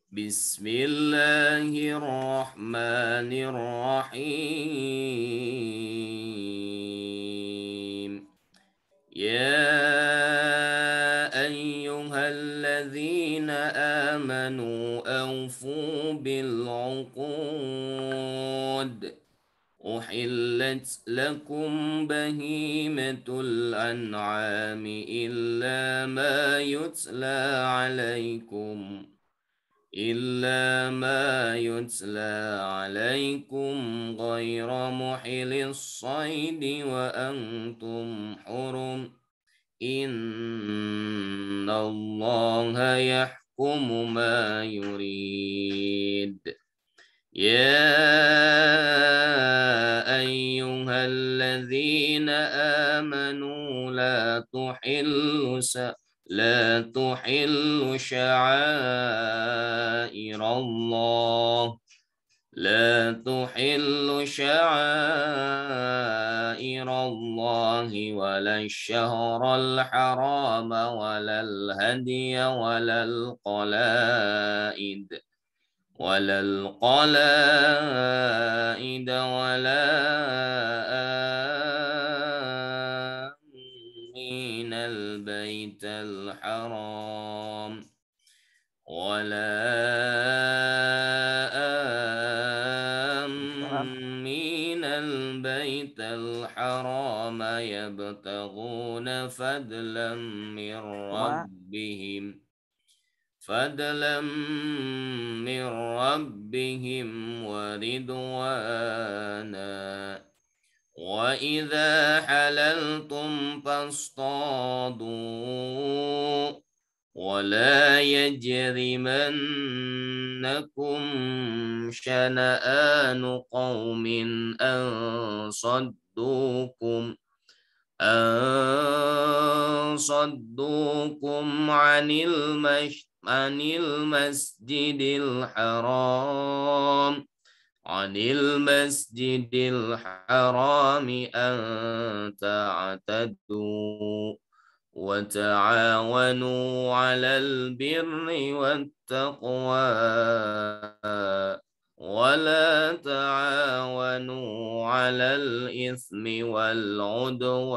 Bismillahirrahmanirrahim. Ya ayyuhalladzina amanu awfu bil 'uqud. أحلت لكم بهيمة الأنعام إلا ما يتلى عليكم غير محل الصيد وأنتم حرم إن الله يحكم ما يريد يا أيها الذين آمنوا لا تحلوا شعائر الله ولا الشهر الحرام ولا الهدي ولا القلائد ولا آمين البيت الحرام يبتغون فضلا من ربهم ورضوانا وإذا حللتم فاصطادوا ولا يجرمنكم شنآن قوم أن صدوكم عن المسجد الحرام أن تعتدوا وتعاونوا على البر والتقوى ولا تعاونوا على الإثم والعدوان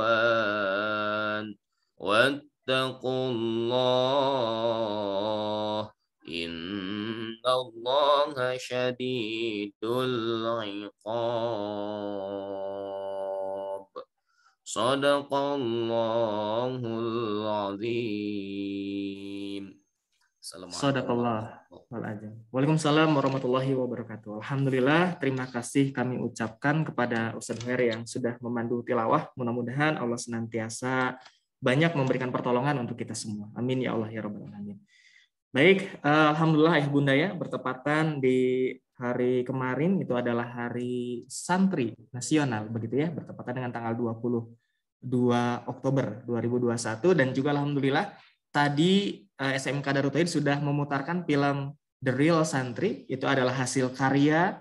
واتقوا الله إن الله شديد العقاب. Sadaqallahul azim. Sadaqallahul. Waalaikumsalam warahmatullahi wabarakatuh. Alhamdulillah, terima kasih kami ucapkan kepada Ustadz Heri yang sudah memandu tilawah. Mudah-mudahan Allah senantiasa banyak memberikan pertolongan untuk kita semua. Amin ya Allah ya rabbal alamin. Baik, alhamdulillah ya Bunda ya, bertepatan di hari kemarin itu adalah Hari Santri Nasional begitu ya, bertepatan dengan tanggal 22 Oktober 2021 dan juga alhamdulillah tadi SMK Darut Tauhid sudah memutarkan film The Real Santri. Itu adalah hasil karya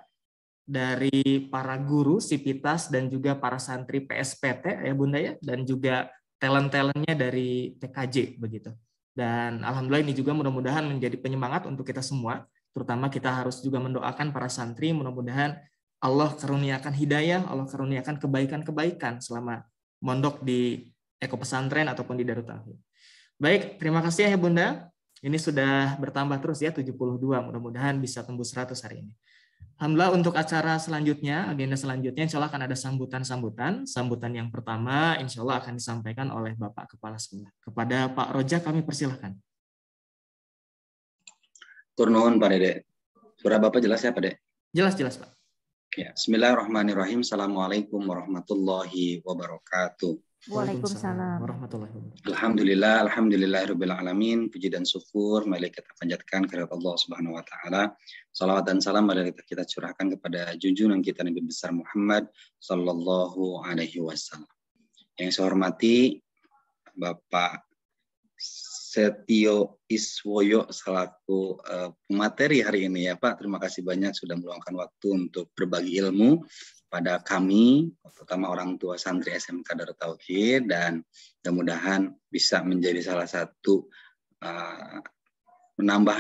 dari para guru Sipitas dan juga para santri PSPT ya Bunda ya, dan juga talent-talentnya dari TKJ begitu. Dan alhamdulillah ini juga mudah-mudahan menjadi penyemangat untuk kita semua, terutama kita harus juga mendoakan para santri, mudah-mudahan Allah karuniakan hidayah, Allah karuniakan kebaikan-kebaikan selama mondok di Eko Pesantren ataupun di Darut Tauhid. Baik, terima kasih ya Bunda. Ini sudah bertambah terus ya, 72. Mudah-mudahan bisa tembus 100 hari ini. Alhamdulillah untuk acara selanjutnya, agenda selanjutnya insya Allah akan ada sambutan-sambutan. Sambutan yang pertama insya Allah akan disampaikan oleh Bapak Kepala Sekolah. Kepada Pak Roja kami persilahkan. Turnuhun Pak Dede. Suara Bapak jelas ya Pak Dede? Jelas Pak. Ya, Bismillahirrahmanirrahim. Assalamualaikum warahmatullahi wabarakatuh. Waalaikumsalam warahmatullahi wabarakatuh. Alhamdulillahirabbil alamin. Puji dan syukur mari kita panjatkan kehadirat Allah Subhanahu wa taala. Salawat dan salam mari kita curahkan kepada junjungan kita Nabi besar Muhammad sallallahu alaihi wasallam. Yang saya hormati Bapak Setio Iswoyo selaku pemateri hari ini ya Pak. Terima kasih banyak sudah meluangkan waktu untuk berbagi ilmu pada kami, terutama orang tua santri SMK Darut Tauhid, dan mudah-mudahan bisa menjadi salah satu menambah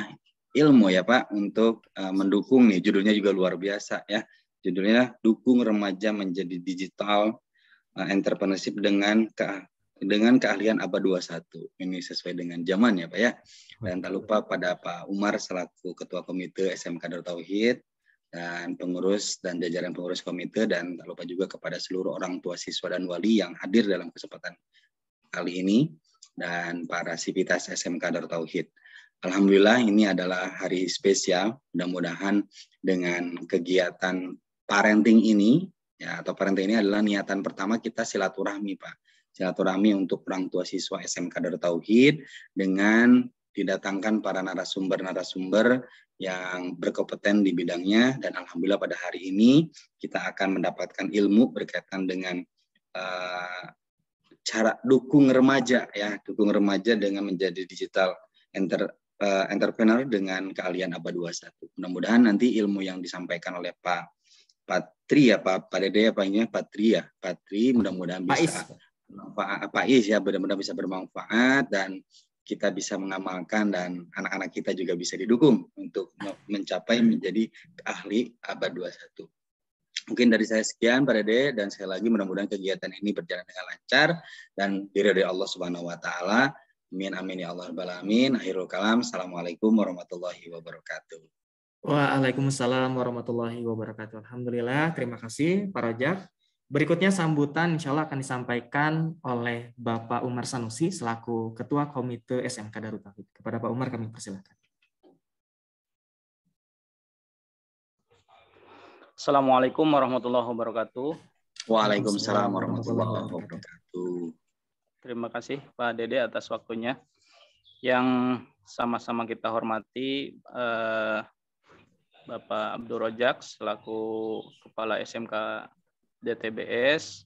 ilmu ya Pak untuk mendukung nih, judulnya juga luar biasa ya. Judulnya Dukung Remaja Menjadi Digital Entrepreneurship dengan keahlian abad 21. Ini sesuai dengan zaman ya Pak ya. Dan tak lupa pada Pak Umar selaku Ketua Komite SMK Darut Tauhid dan pengurus dan jajaran pengurus komite, dan tak lupa juga kepada seluruh orang tua siswa dan wali yang hadir dalam kesempatan kali ini dan para sivitas SMK Darut Tauhid. Alhamdulillah ini adalah hari spesial. Mudah-mudahan dengan kegiatan parenting ini ya, atau parenting ini adalah niatan pertama kita silaturahmi Pak. Silaturahmi untuk orang tua siswa SMK Darut Tauhid dengan didatangkan para narasumber-narasumber yang berkompeten di bidangnya, dan alhamdulillah pada hari ini kita akan mendapatkan ilmu berkaitan dengan cara dukung remaja ya, dukung remaja dengan menjadi digital entrepreneur dengan keahlian abad 21. Mudah-mudahan nanti ilmu yang disampaikan oleh Pak Patri ya, Pak Dede ya, Patri mudah-mudahan bisa Pak Is ya, mudah-mudahan bisa bermanfaat dan kita bisa mengamalkan, dan anak-anak kita juga bisa didukung untuk mencapai menjadi ahli abad 21. Mungkin dari saya sekian Pak Dede, dan sekali lagi mudah-mudahan kegiatan ini berjalan dengan lancar dan diridhoi Allah Subhanahu wa taala. Amin amin ya Allah rabbal alamin. Akhirul kalam. Assalamualaikum warahmatullahi wabarakatuh. Waalaikumsalam warahmatullahi wabarakatuh. Alhamdulillah, terima kasih Pak Rojak. Berikutnya sambutan insya Allah akan disampaikan oleh Bapak Umar Sanusi selaku Ketua Komite SMK Darut Tauhid. Kepada Pak Umar kami persilakan. Assalamualaikum warahmatullahi wabarakatuh. Waalaikumsalam warahmatullahi wabarakatuh. Terima kasih Pak Dede atas waktunya. Yang sama-sama kita hormati Bapak Abdul Rojak selaku Kepala SMK DTBS.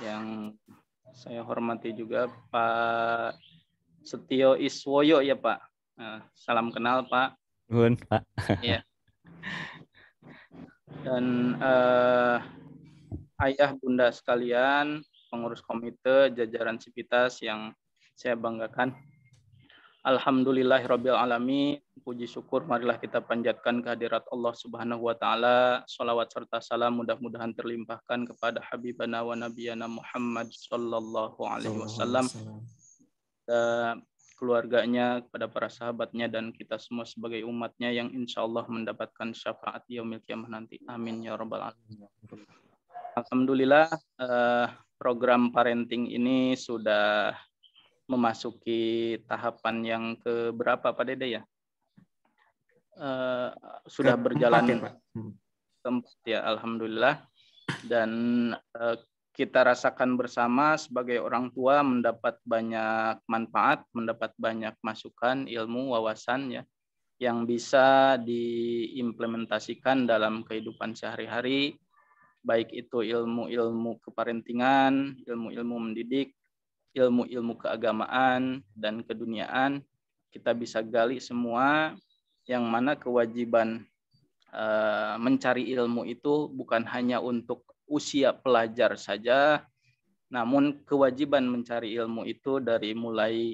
Yang saya hormati juga Pak Setio Iswoyo ya Pak. Salam kenal Pak. Nuhun Pak. Ya. Dan ayah bunda sekalian, pengurus komite, jajaran sivitas yang saya banggakan. Alhamdulillahirabbil alamin, puji syukur marilah kita panjatkan kehadirat Allah Subhanahu wa taala. Shalawat serta salam mudah-mudahan terlimpahkan kepada habibana wa nabiyana Muhammad sallallahu alaihi wasallam, keluarganya, kepada para sahabatnya, dan kita semua sebagai umatnya yang insya Allah mendapatkan syafaat yaumil qiyamah nanti. Amin ya rabbal alamin. Alhamdulillah, program parenting ini sudah memasuki tahapan yang keberapa Pak Dede ya? Sudah berjalan keempat ya, alhamdulillah. Dan kita rasakan bersama sebagai orang tua mendapat banyak manfaat, mendapat banyak masukan, ilmu, wawasan ya, yang bisa diimplementasikan dalam kehidupan sehari-hari, baik itu ilmu-ilmu keparentingan, ilmu-ilmu mendidik, ilmu-ilmu keagamaan dan keduniaan. Kita bisa gali semua, yang mana kewajiban mencari ilmu itu bukan hanya untuk usia pelajar saja, namun kewajiban mencari ilmu itu dari mulai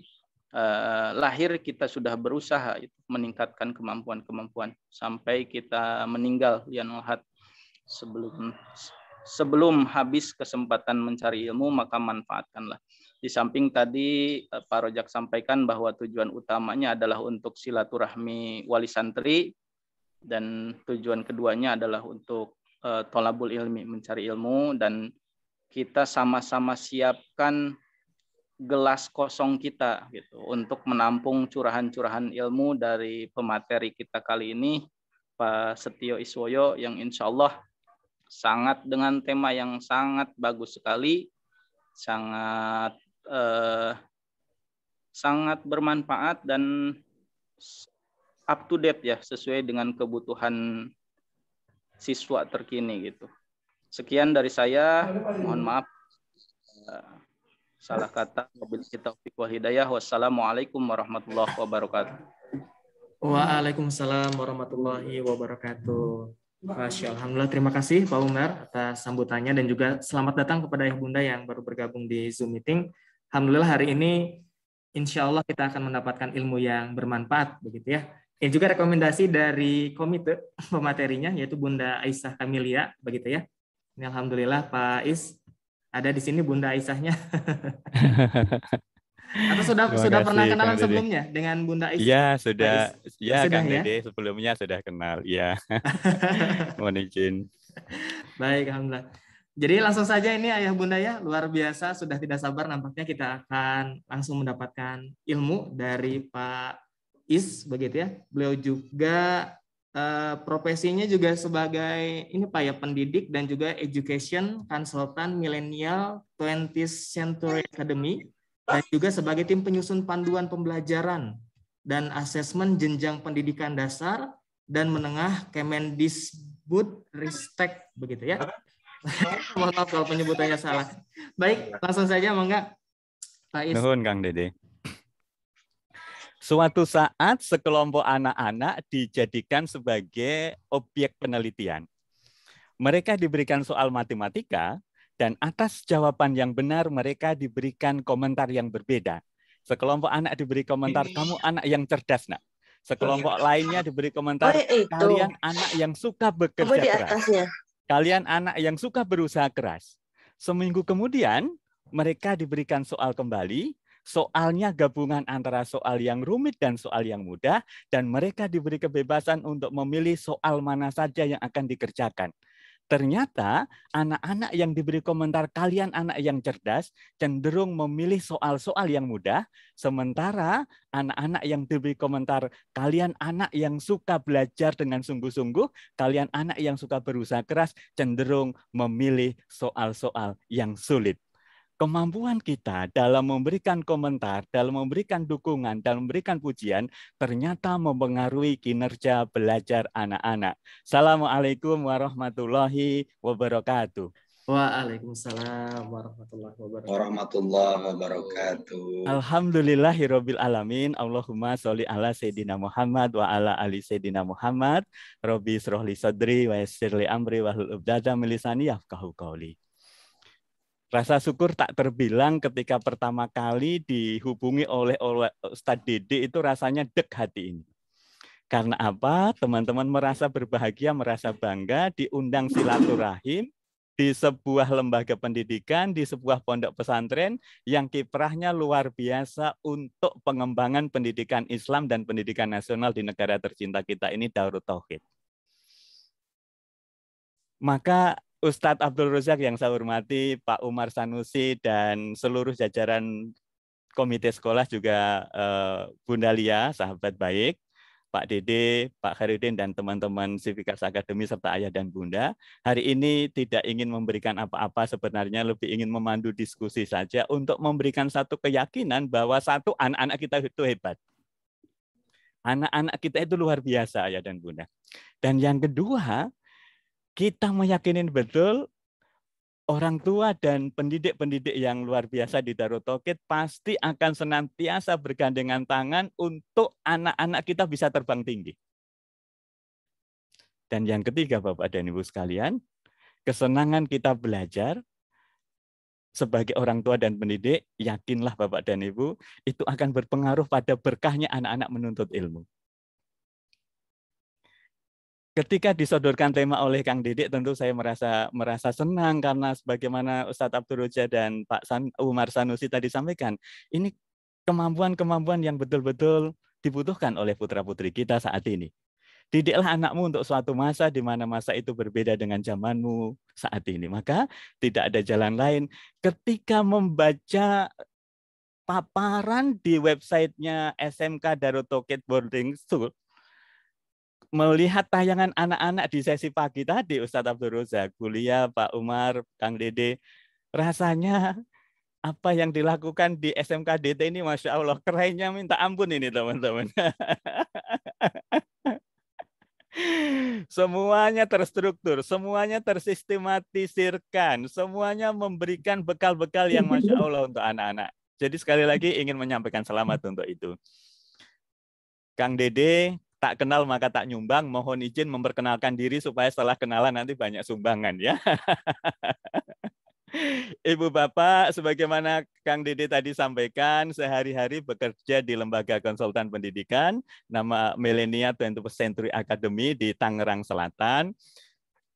lahir kita sudah berusaha itu meningkatkan kemampuan-kemampuan sampai kita meninggal lianul-had. Sebelum habis kesempatan mencari ilmu, maka manfaatkanlah. Di samping tadi Pak Rojak sampaikan bahwa tujuan utamanya adalah untuk silaturahmi wali santri, dan tujuan keduanya adalah untuk tolabul ilmi, mencari ilmu, dan kita sama-sama siapkan gelas kosong kita gitu untuk menampung curahan-curahan ilmu dari pemateri kita kali ini, Pak Setio Iswoyo, yang insya Allah sangat dengan tema yang sangat bagus sekali, sangat bermanfaat dan up to date ya, sesuai dengan kebutuhan siswa terkini gitu. Sekian dari saya, mohon maaf salah kata. Wabillahi taufiq wal hidayah. Wassalamualaikum warahmatullahi wabarakatuh. Waalaikumsalam warahmatullahi wabarakatuh. Masya Allah. Alhamdulillah, terima kasih Pak Umar atas sambutannya, dan juga selamat datang kepada ayah bunda yang baru bergabung di Zoom meeting. Alhamdulillah hari ini insya Allah kita akan mendapatkan ilmu yang bermanfaat begitu ya. Ini juga rekomendasi dari komite pematerinya, yaitu Bunda Aisyah Kamilia, begitu ya. Ini alhamdulillah Pak Is ada di sini Bunda Aisyahnya. Atau Terima sudah pernah kasih, Kang kenalan Dede. sebelumnya dengan Bunda Is? Iya, Pak Is? sudah. Ya, Sudah Kang ya. Dede sebelumnya sudah kenal. Iya. Mohon izin. Baik, alhamdulillah. Jadi langsung saja ini Ayah Bunda ya, luar biasa, sudah tidak sabar nampaknya kita akan langsung mendapatkan ilmu dari Pak Is, begitu ya. Beliau juga profesinya juga sebagai ini Pak ya, pendidik dan juga education consultant millennial 20th Century Academy, dan juga sebagai tim penyusun panduan pembelajaran dan asesmen jenjang pendidikan dasar dan menengah Kemendikbud Ristek, begitu ya. Mohon maaf kalau penyebutannya salah. Baik, langsung saja mangga Pak Is. Nuhun, Kang Dede. Suatu saat sekelompok anak-anak dijadikan sebagai objek penelitian. Mereka diberikan soal matematika dan atas jawaban yang benar mereka diberikan komentar yang berbeda. Sekelompok anak diberi komentar, kamu anak yang cerdas, nak. Sekelompok lainnya diberi komentar, kalian anak yang suka bekerja keras. Kalian anak yang suka berusaha keras. Seminggu kemudian, mereka diberikan soal kembali. Soalnya gabungan antara soal yang rumit dan soal yang mudah, dan mereka diberi kebebasan untuk memilih soal mana saja yang akan dikerjakan. Ternyata anak-anak yang diberi komentar kalian anak yang cerdas cenderung memilih soal-soal yang mudah, sementara anak-anak yang diberi komentar kalian anak yang suka belajar dengan sungguh-sungguh, kalian anak yang suka berusaha keras cenderung memilih soal-soal yang sulit. Kemampuan kita dalam memberikan komentar, dalam memberikan dukungan, dalam memberikan pujian, ternyata mempengaruhi kinerja belajar anak-anak. Assalamualaikum warahmatullahi wabarakatuh. Waalaikumsalam warahmatullahi wabarakatuh. Warahmatullahi wabarakatuh. Alhamdulillahirabbil alamin. Allahumma sholli ala sayyidina Muhammad wa ala ali sayyidina Muhammad. Rabbi shrah li sadri wa yassir li amri wahlul 'uqdatam min lisani yafqahu qawli. Rasa syukur tak terbilang ketika pertama kali dihubungi oleh Ustadz Dede, itu rasanya deg hati ini. Karena apa? Teman-teman merasa berbahagia, merasa bangga diundang silaturahim di sebuah lembaga pendidikan, di sebuah pondok pesantren yang kiprahnya luar biasa untuk pengembangan pendidikan Islam dan pendidikan nasional di negara tercinta kita ini, Darut Tauhid. Maka Ustadz Abdul Razak yang saya hormati, Pak Umar Sanusi, dan seluruh jajaran komite sekolah, juga Bunda Lia, sahabat baik, Pak Dede, Pak Khairudin, dan teman-teman Civitas Academy, serta ayah dan bunda. Hari ini tidak ingin memberikan apa-apa, sebenarnya lebih ingin memandu diskusi saja untuk memberikan satu keyakinan bahwa satu, anak-anak kita itu hebat. Anak-anak kita itu luar biasa, ayah dan bunda. Dan yang kedua, kita meyakini betul orang tua dan pendidik-pendidik yang luar biasa di Darut Tauhid pasti akan senantiasa bergandengan tangan untuk anak-anak kita bisa terbang tinggi. Dan yang ketiga, Bapak dan Ibu sekalian, kesenangan kita belajar sebagai orang tua dan pendidik, yakinlah Bapak dan Ibu, itu akan berpengaruh pada berkahnya anak-anak menuntut ilmu. Ketika disodorkan tema oleh Kang Dede, tentu saya merasa senang karena sebagaimana Ustadz Abdul Razak dan Pak Umar Sanusi tadi sampaikan, ini kemampuan-kemampuan yang betul-betul dibutuhkan oleh putra-putri kita saat ini. Didiklah anakmu untuk suatu masa di mana masa itu berbeda dengan zamanmu saat ini. Maka tidak ada jalan lain ketika membaca paparan di websitenya SMK Darut Tauhid Boarding School, melihat tayangan anak-anak di sesi pagi tadi, Ustadz Abdul Razak, Bulia, Pak Umar, Kang Dede, rasanya apa yang dilakukan di SMK DT ini, Masya Allah, kerennya minta ampun ini teman-teman. Semuanya terstruktur, semuanya tersistematisirkan, semuanya memberikan bekal-bekal yang Masya Allah untuk anak-anak. Jadi sekali lagi ingin menyampaikan selamat untuk itu. Kang Dede, tak kenal maka tak nyumbang, mohon izin memperkenalkan diri supaya setelah kenalan nanti banyak sumbangan ya. Ibu Bapak, sebagaimana Kang Dede tadi sampaikan, sehari-hari bekerja di Lembaga Konsultan Pendidikan, nama Millennia 21st Century Academy di Tangerang Selatan.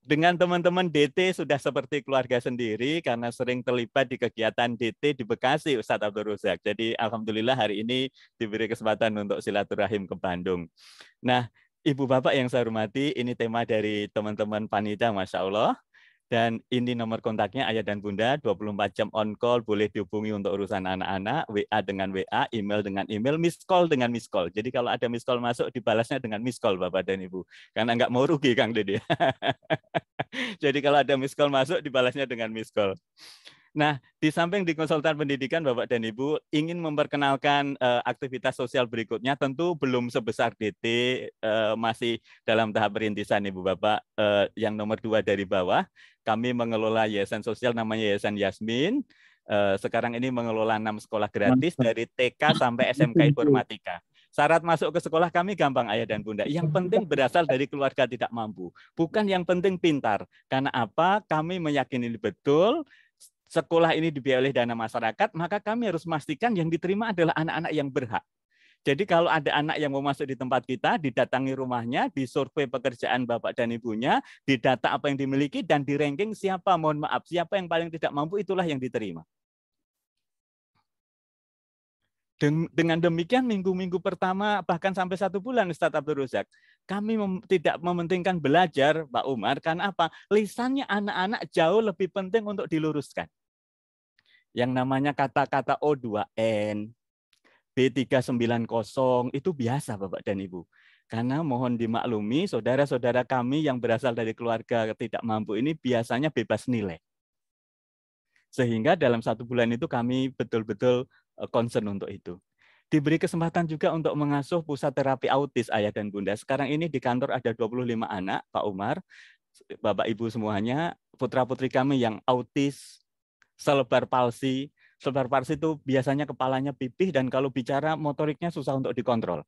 Dengan teman-teman DT sudah seperti keluarga sendiri karena sering terlibat di kegiatan DT di Bekasi, Ustadz Abdul Razak. Jadi alhamdulillah hari ini diberi kesempatan untuk silaturahim ke Bandung. Nah, Ibu Bapak yang saya hormati, ini tema dari teman-teman panitia, Masya Allah. Dan ini nomor kontaknya Ayah dan Bunda, 24 jam on call, boleh dihubungi untuk urusan anak-anak, WA dengan WA, email dengan email, miss call dengan miss call. Jadi kalau ada miss call masuk, dibalasnya dengan miss call Bapak dan Ibu. Karena nggak mau rugi Kang Dede. Jadi kalau ada miss call masuk, dibalasnya dengan miss call. Nah, di samping di konsultan pendidikan Bapak dan Ibu ingin memperkenalkan aktivitas sosial berikutnya, tentu belum sebesar DT, masih dalam tahap perintisan Ibu Bapak. Yang nomor 2 dari bawah, kami mengelola yayasan sosial namanya Yayasan Yasmin. Sekarang ini mengelola 6 sekolah gratis dari TK sampai SMK Informatika. Syarat masuk ke sekolah kami gampang Ayah dan Bunda. Yang penting berasal dari keluarga tidak mampu. Bukan yang penting pintar. Karena apa? Kami meyakini betul sekolah ini dibiayai oleh dana masyarakat, maka kami harus memastikan yang diterima adalah anak-anak yang berhak. Jadi kalau ada anak yang mau masuk di tempat kita, didatangi rumahnya, disurvei pekerjaan Bapak dan Ibunya, didata apa yang dimiliki, dan di ranking siapa, mohon maaf, siapa yang paling tidak mampu, itulah yang diterima. Dengan demikian minggu-minggu pertama bahkan sampai 1 bulan Ustadz Abdul Razak, kami tidak mementingkan belajar Pak Umar, karena apa? Lisannya anak-anak jauh lebih penting untuk diluruskan. Yang namanya kata-kata O2N, B390 itu biasa Bapak dan Ibu. Karena mohon dimaklumi saudara-saudara kami yang berasal dari keluarga tidak mampu ini biasanya bebas nilai. Sehingga dalam 1 bulan itu kami betul-betul concern untuk itu. Diberi kesempatan juga untuk mengasuh pusat terapi autis Ayah dan Bunda. Sekarang ini di kantor ada 25 anak, Pak Umar, Bapak Ibu semuanya, putra-putri kami yang autis, selebar palsi. Selebar palsi itu biasanya kepalanya pipih dan kalau bicara motoriknya susah untuk dikontrol.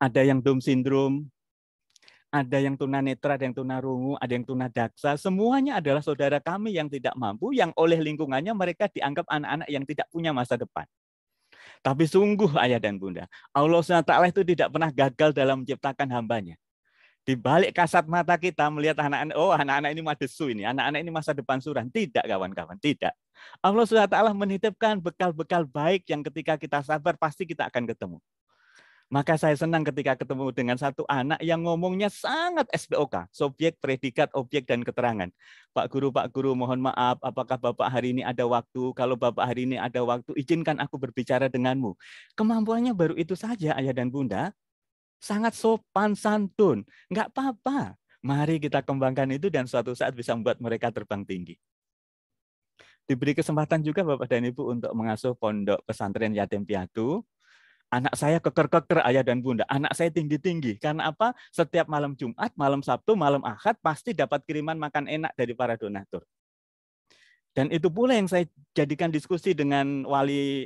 Ada yang Down syndrome, ada yang tunanetra, ada yang tunarungu, ada yang tunadaksa. Semuanya adalah saudara kami yang tidak mampu, yang oleh lingkungannya mereka dianggap anak-anak yang tidak punya masa depan. Tapi sungguh Ayah dan Bunda, Allah SWT itu tidak pernah gagal dalam menciptakan hambanya. Di balik kasat mata kita melihat anak-anak, oh anak-anak ini madesu ini, anak-anak ini masa depan suram. Tidak kawan-kawan, tidak. Allah SWT menitipkan bekal-bekal baik yang ketika kita sabar pasti kita akan ketemu. Maka saya senang ketika ketemu dengan satu anak yang ngomongnya sangat SPOK, subjek, predikat, objek, dan keterangan. Pak Guru, mohon maaf, apakah Bapak hari ini ada waktu? Kalau Bapak hari ini ada waktu, izinkan aku berbicara denganmu. Kemampuannya baru itu saja, Ayah dan Bunda. Sangat sopan, santun. Enggak apa-apa. Mari kita kembangkan itu dan suatu saat bisa membuat mereka terbang tinggi. Diberi kesempatan juga Bapak dan Ibu untuk mengasuh pondok pesantren yatim piatu. Anak saya keker-keker Ayah dan Bunda. Anak saya tinggi-tinggi. Karena apa? Setiap malam Jumat, malam Sabtu, malam Ahad pasti dapat kiriman makan enak dari para donatur. Dan itu pula yang saya jadikan diskusi dengan wali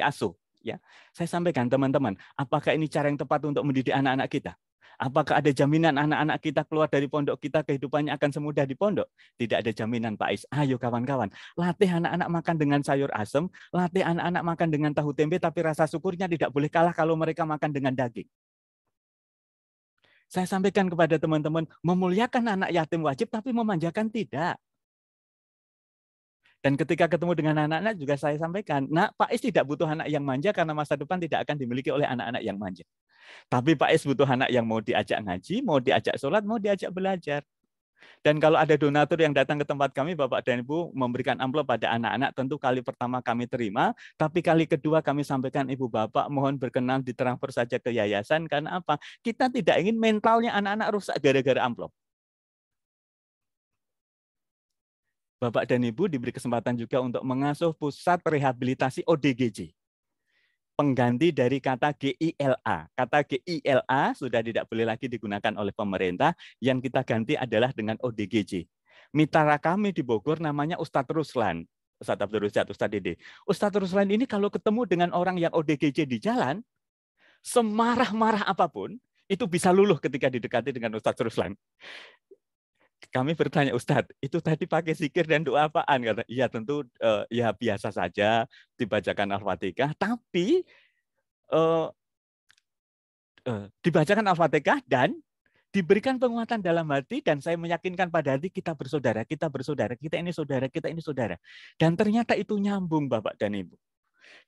asuh. Ya, saya sampaikan teman-teman, apakah ini cara yang tepat untuk mendidik anak-anak kita? Apakah ada jaminan anak-anak kita keluar dari pondok kita kehidupannya akan semudah di pondok? Tidak ada jaminan Pak Is. Ayo kawan-kawan, latih anak-anak makan dengan sayur asem, latih anak-anak makan dengan tahu tempe, tapi rasa syukurnya tidak boleh kalah kalau mereka makan dengan daging. Saya sampaikan kepada teman-teman, memuliakan anak yatim wajib, tapi memanjakan tidak. Dan ketika ketemu dengan anak-anak juga saya sampaikan, nah Pak Is tidak butuh anak yang manja karena masa depan tidak akan dimiliki oleh anak-anak yang manja. Tapi Pak Is butuh anak yang mau diajak ngaji, mau diajak sholat, mau diajak belajar. Dan kalau ada donatur yang datang ke tempat kami, Bapak dan Ibu memberikan amplop pada anak-anak, tentu kali pertama kami terima, tapi kali kedua kami sampaikan, Ibu Bapak mohon berkenan ditransfer saja ke yayasan, karena apa? Kita tidak ingin mentalnya anak-anak rusak gara-gara amplop. Bapak dan Ibu diberi kesempatan juga untuk mengasuh pusat rehabilitasi ODGJ. Pengganti dari kata GILA. Kata GILA sudah tidak boleh lagi digunakan oleh pemerintah, yang kita ganti adalah dengan ODGJ. Mitra kami di Bogor namanya Ustadz Ruslan. Ustadz Abdul Razak, Ustadz Dede. Ustadz Ruslan ini kalau ketemu dengan orang yang ODGJ di jalan, semarah-marah apapun, itu bisa luluh ketika didekati dengan Ustadz Ruslan. kami bertanya, Ustadz, itu tadi pakai zikir dan doa apaan? Kata, iya tentu ya biasa saja dibacakan Al-Fatihah, tapi dibacakan Al-Fatihah dan diberikan penguatan dalam hati, dan saya meyakinkan pada hati kita bersaudara, kita bersaudara, kita ini saudara, kita ini saudara. Dan ternyata itu nyambung Bapak dan Ibu.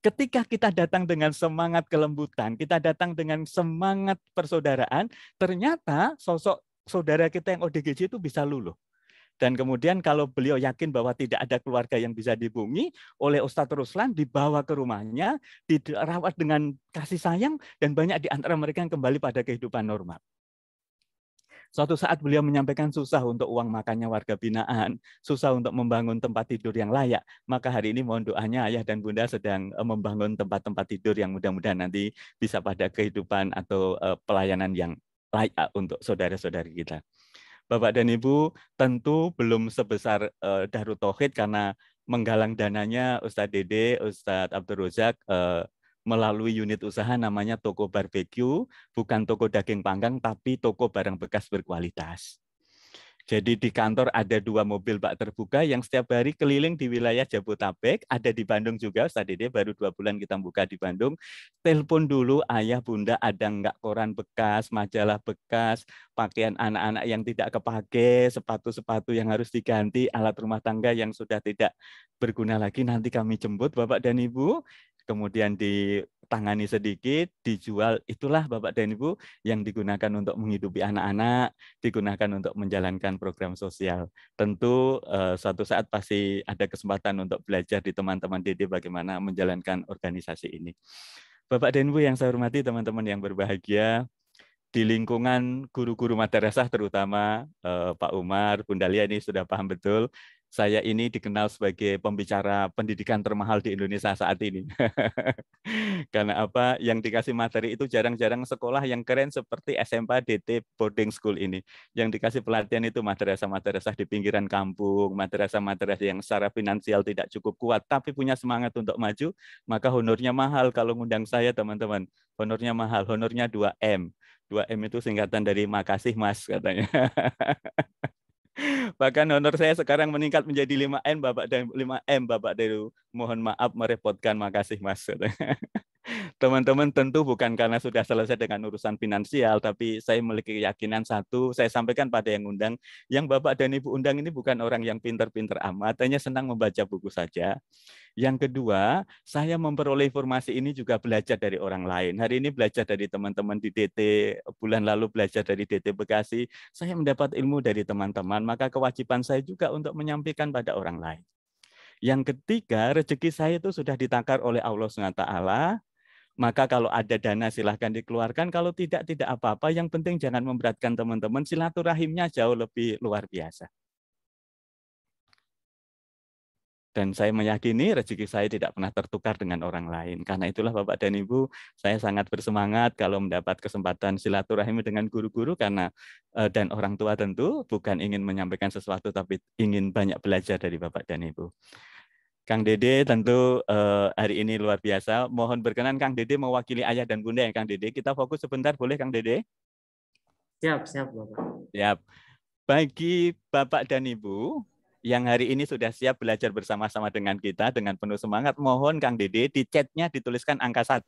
Ketika kita datang dengan semangat kelembutan, kita datang dengan semangat persaudaraan, ternyata sosok saudara kita yang ODGJ itu bisa luluh. Dan kemudian kalau beliau yakin bahwa tidak ada keluarga yang bisa dihubungi, oleh Ustadz Ruslan dibawa ke rumahnya, dirawat dengan kasih sayang, dan banyak di antara mereka yang kembali pada kehidupan normal. Suatu saat beliau menyampaikan susah untuk uang makannya warga binaan, susah untuk membangun tempat tidur yang layak. Maka hari ini mohon doanya ayah dan bunda sedang membangun tempat-tempat tidur yang mudah-mudahan nanti bisa pada kehidupan atau pelayanan yang layak untuk saudara-saudari kita. Bapak dan Ibu, tentu belum sebesar Darut Tauhid karena menggalang dananya Ustadz Dede, Ustadz Abdul Rozak, melalui unit usaha namanya Toko Barbeque, bukan toko daging panggang, tapi toko barang bekas berkualitas. Jadi di kantor ada 2 mobil bak terbuka yang setiap hari keliling di wilayah Jabodetabek, ada di Bandung juga, Ustadz Dede baru 2 bulan kita buka di Bandung. Telepon dulu ayah bunda ada enggak koran bekas, majalah bekas, pakaian anak-anak yang tidak kepake, sepatu-sepatu yang harus diganti, alat rumah tangga yang sudah tidak berguna lagi, nanti kami jemput Bapak dan Ibu. Kemudian ditangani sedikit, dijual, itulah Bapak dan Ibu yang digunakan untuk menghidupi anak-anak, digunakan untuk menjalankan program sosial. Tentu suatu saat pasti ada kesempatan untuk belajar di teman-teman Dede bagaimana menjalankan organisasi ini. Bapak dan Ibu yang saya hormati, teman-teman yang berbahagia, di lingkungan guru-guru madrasah terutama Pak Umar, Bunda Lia ini sudah paham betul. Saya ini dikenal sebagai pembicara pendidikan termahal di Indonesia saat ini. Karena apa? Yang dikasih materi itu jarang-jarang sekolah yang keren seperti SMP DT Boarding School ini. Yang dikasih pelatihan itu madrasah-madrasah di pinggiran kampung, madrasah-madrasah yang secara finansial tidak cukup kuat, tapi punya semangat untuk maju, maka honornya mahal kalau ngundang saya, teman-teman. Honornya mahal, honornya 2M. 2M itu singkatan dari makasih Mas, katanya. Bahkan honor saya sekarang meningkat menjadi 5M Bapak dan 5M Bapak Deru. Mohon maaf merepotkan, makasih Mas. Teman-teman tentu bukan karena sudah selesai dengan urusan finansial, tapi saya memiliki keyakinan satu, saya sampaikan pada yang undang, yang Bapak dan Ibu undang ini bukan orang yang pinter-pinter amat, hanya senang membaca buku saja. Yang kedua, saya memperoleh informasi ini juga belajar dari orang lain. Hari ini belajar dari teman-teman di DT, bulan lalu belajar dari DT Bekasi, saya mendapat ilmu dari teman-teman, maka kewajiban saya juga untuk menyampaikan pada orang lain. Yang ketiga, rezeki saya itu sudah ditakar oleh Allah SWT, maka kalau ada dana silahkan dikeluarkan, kalau tidak, tidak apa-apa. Yang penting jangan memberatkan teman-teman, silaturahimnya jauh lebih luar biasa. Dan saya meyakini rezeki saya tidak pernah tertukar dengan orang lain. Karena itulah Bapak dan Ibu, saya sangat bersemangat kalau mendapat kesempatan silaturahim dengan guru-guru, karena dan orang tua tentu bukan ingin menyampaikan sesuatu, tapi ingin banyak belajar dari Bapak dan Ibu. Kang Dede tentu hari ini luar biasa. Mohon berkenan Kang Dede mewakili ayah dan bunda ya Kang Dede. Kita fokus sebentar, boleh Kang Dede? Siap, siap Bapak. Siap. Bagi Bapak dan Ibu yang hari ini sudah siap belajar bersama-sama dengan kita dengan penuh semangat, mohon Kang Dede di chatnya dituliskan angka 1.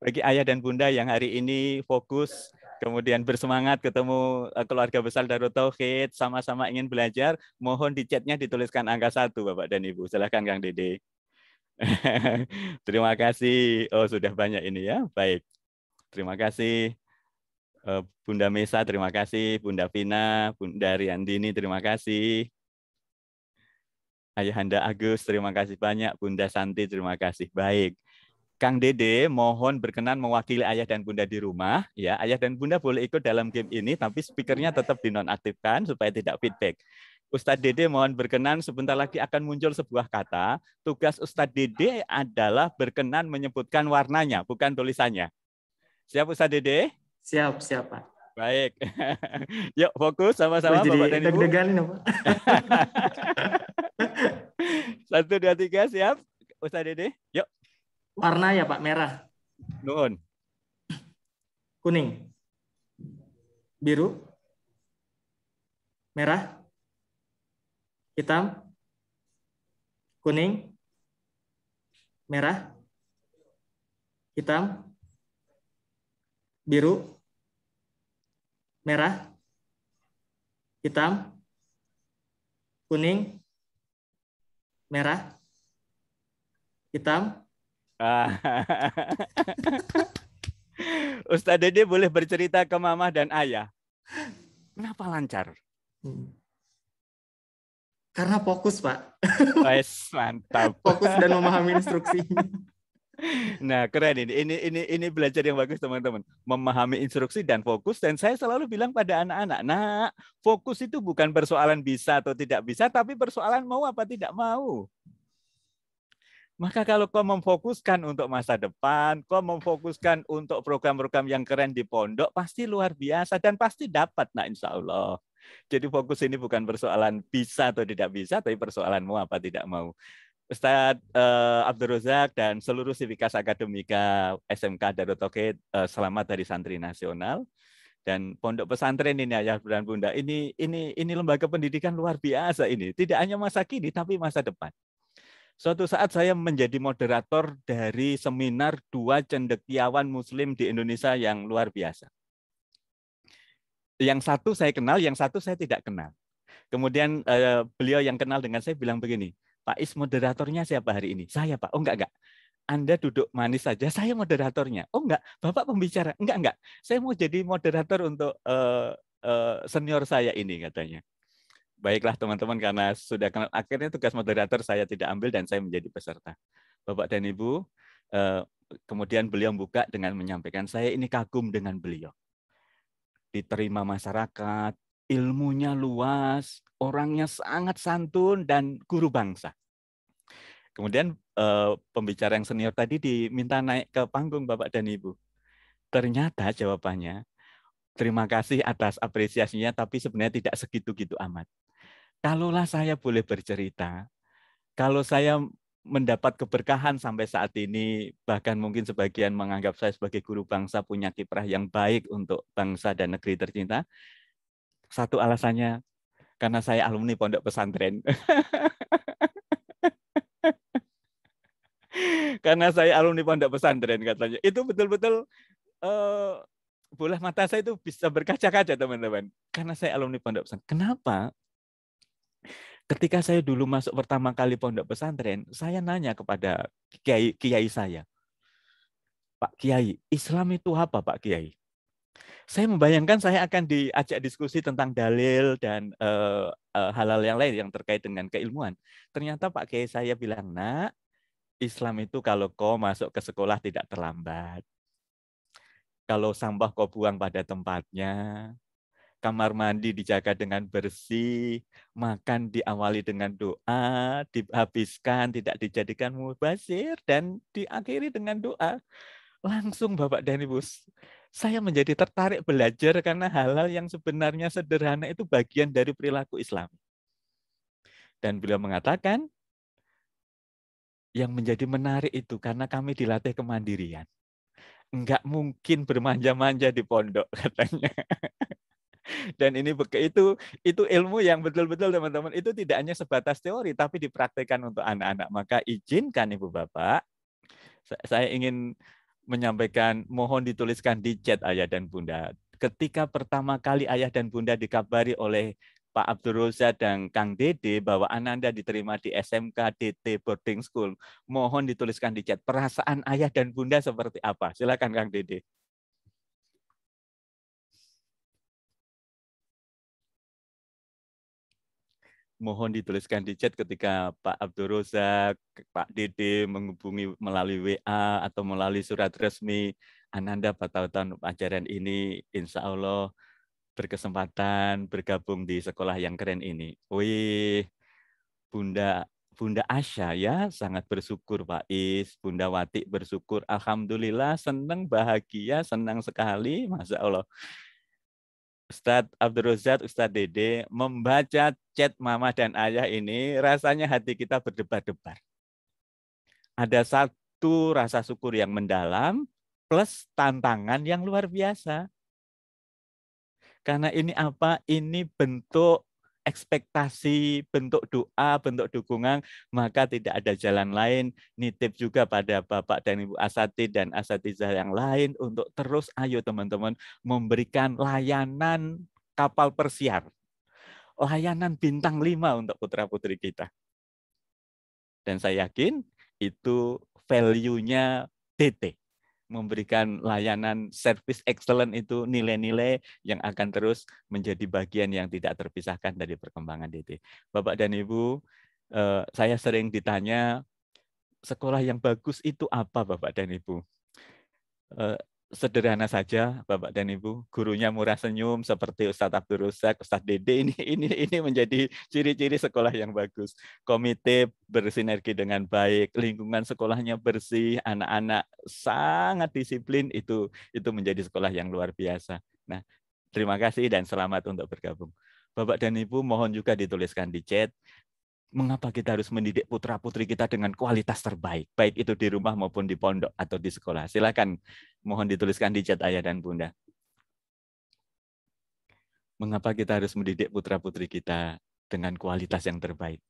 Bagi ayah dan bunda yang hari ini fokus, kemudian bersemangat ketemu keluarga besar Darut Tauhid, sama-sama ingin belajar, mohon di chatnya dituliskan angka 1 Bapak dan Ibu. Silakan Kang Dede. Terima kasih. Oh sudah banyak ini ya. Baik. Terima kasih. Bunda Mesa, terima kasih. Bunda Vina, Bunda Riandini, terima kasih. Ayahanda Agus, terima kasih banyak. Bunda Santi, terima kasih. Baik. Kang Dede, mohon berkenan mewakili ayah dan bunda di rumah. Ya, ayah dan bunda boleh ikut dalam game ini, tapi speakernya tetap dinonaktifkan supaya tidak feedback. Ustadz Dede mohon berkenan, sebentar lagi akan muncul sebuah kata. Tugas Ustadz Dede adalah berkenan menyebutkan warnanya, bukan tulisannya. Siap Ustadz Dede? Siap, siap Pak. Baik. Yuk fokus sama-sama Bapak dan Ibu. Deg-degan ini Pak. 1, 2, 3, siap. Ustadz Dede, yuk. Warna ya Pak, merah. Nuhun. Kuning. Biru. Merah. hitam, kuning, merah, hitam, biru, merah, hitam, kuning, merah, hitam. Ustadz Dede boleh bercerita ke mama dan ayah. Kenapa lancar? Karena fokus, Pak. Wes, mantap. Fokus dan memahami instruksi. Nah, keren ini. Ini belajar yang bagus, teman-teman. Memahami instruksi dan fokus. Dan saya selalu bilang pada anak-anak, nah, fokus itu bukan persoalan bisa atau tidak bisa, tapi persoalan mau apa tidak mau. Maka kalau kau memfokuskan untuk masa depan, kau memfokuskan untuk program-program yang keren di pondok, pasti luar biasa dan pasti dapat, nah insya Allah. Jadi fokus ini bukan persoalan bisa atau tidak bisa, tapi persoalan mau apa tidak mau. Ustadz Abdul Razak dan seluruh Sivitas Akademika SMK Darut Tauhid, selamat dari Santri Nasional. Dan pondok pesantren ini ayah dan bunda, ini lembaga pendidikan luar biasa ini. Tidak hanya masa kini, tapi masa depan. Suatu saat saya menjadi moderator dari seminar 2 cendekiawan muslim di Indonesia yang luar biasa. Yang satu saya kenal, yang satu saya tidak kenal. Kemudian beliau yang kenal dengan saya bilang begini, Pak Is, moderatornya siapa hari ini? Saya, Pak. Oh enggak. Anda duduk manis saja, saya moderatornya. Oh enggak, Bapak pembicara. Enggak. Saya mau jadi moderator untuk senior saya ini, katanya. Baiklah teman-teman, karena sudah kenal, akhirnya tugas moderator saya tidak ambil dan saya menjadi peserta. Bapak dan Ibu, kemudian beliau buka dengan menyampaikan, saya ini kagum dengan beliau. Diterima masyarakat, ilmunya luas, orangnya sangat santun dan guru bangsa. Kemudian pembicara yang senior tadi diminta naik ke panggung, Bapak dan Ibu. Ternyata jawabannya, terima kasih atas apresiasinya, tapi sebenarnya tidak segitu-gitu amat. Kalaulah saya boleh bercerita, kalau saya mendapat keberkahan sampai saat ini, bahkan mungkin sebagian menganggap saya sebagai guru bangsa punya kiprah yang baik untuk bangsa dan negeri tercinta, satu alasannya karena saya alumni pondok pesantren. Karena saya alumni pondok pesantren katanya. Itu betul-betul bola mata saya itu bisa berkaca-kaca, teman-teman. Karena saya alumni pondok pesantren. Kenapa? Ketika saya dulu masuk pertama kali pondok pesantren, saya nanya kepada kiai saya, Pak Kiai, Islam itu apa, Pak Kiai? Saya membayangkan saya akan diajak diskusi tentang dalil dan hal-hal yang lain yang terkait dengan keilmuan. Ternyata Pak Kiai saya bilang, nak, Islam itu kalau kau masuk ke sekolah tidak terlambat. Kalau sampah kau buang pada tempatnya, kamar mandi dijaga dengan bersih, makan diawali dengan doa, dihabiskan, tidak dijadikan mubazir, dan diakhiri dengan doa. Langsung Bapak dan Ibu, saya menjadi tertarik belajar karena hal-hal yang sebenarnya sederhana itu bagian dari perilaku Islam. Dan beliau mengatakan, yang menjadi menarik itu karena kami dilatih kemandirian. Enggak mungkin bermanja-manja di pondok, katanya. Dan ini itu ilmu yang betul-betul, teman-teman, itu tidak hanya sebatas teori tapi dipraktikkan untuk anak-anak. Maka izinkan Ibu Bapak, saya ingin menyampaikan, mohon dituliskan di chat Ayah dan Bunda. Ketika pertama kali Ayah dan Bunda dikabari oleh Pak Abdul Razak dan Kang Dede bahwa Ananda diterima di SMK DT Boarding School, mohon dituliskan di chat perasaan Ayah dan Bunda seperti apa. Silakan Kang Dede. Mohon dituliskan di chat ketika Pak Abdul Razak, Pak Dede menghubungi melalui WA atau melalui surat resmi, Ananda pada tahun ajaran ini insya Allah berkesempatan bergabung di sekolah yang keren ini. Wih, Bunda Asya ya sangat bersyukur Pak Is, Bunda Wati bersyukur, alhamdulillah, senang, bahagia, senang sekali, Masya Allah. Ustadz Abdul Razak, Ustadz Dede, membaca chat mama dan ayah ini, rasanya hati kita berdebar-debar. Ada satu rasa syukur yang mendalam, plus tantangan yang luar biasa. Karena ini apa? Ini bentuk ekspektasi, bentuk doa, bentuk dukungan, maka tidak ada jalan lain. Nitip juga pada Bapak dan Ibu asatidz dan asatizah yang lain untuk terus ayo teman-teman memberikan layanan kapal persiar. Layanan bintang 5 untuk putra-putri kita. Dan saya yakin itu value-nya DT. Memberikan layanan service excellent itu nilai-nilai yang akan terus menjadi bagian yang tidak terpisahkan dari perkembangan DT. Bapak dan Ibu, saya sering ditanya, sekolah yang bagus itu apa Bapak dan Ibu? Sederhana saja Bapak dan Ibu, gurunya murah senyum seperti Ustadz Abdul Razak, Ustadz Dede, ini menjadi ciri-ciri sekolah yang bagus. Komite bersinergi dengan baik, lingkungan sekolahnya bersih, anak-anak sangat disiplin, itu menjadi sekolah yang luar biasa. Nah, terima kasih dan selamat untuk bergabung. Bapak dan Ibu mohon juga dituliskan di chat, mengapa kita harus mendidik putra-putri kita dengan kualitas terbaik, baik itu di rumah maupun di pondok atau di sekolah. Silakan, mohon dituliskan di chat ayah dan bunda. Mengapa kita harus mendidik putra-putri kita dengan kualitas yang terbaik?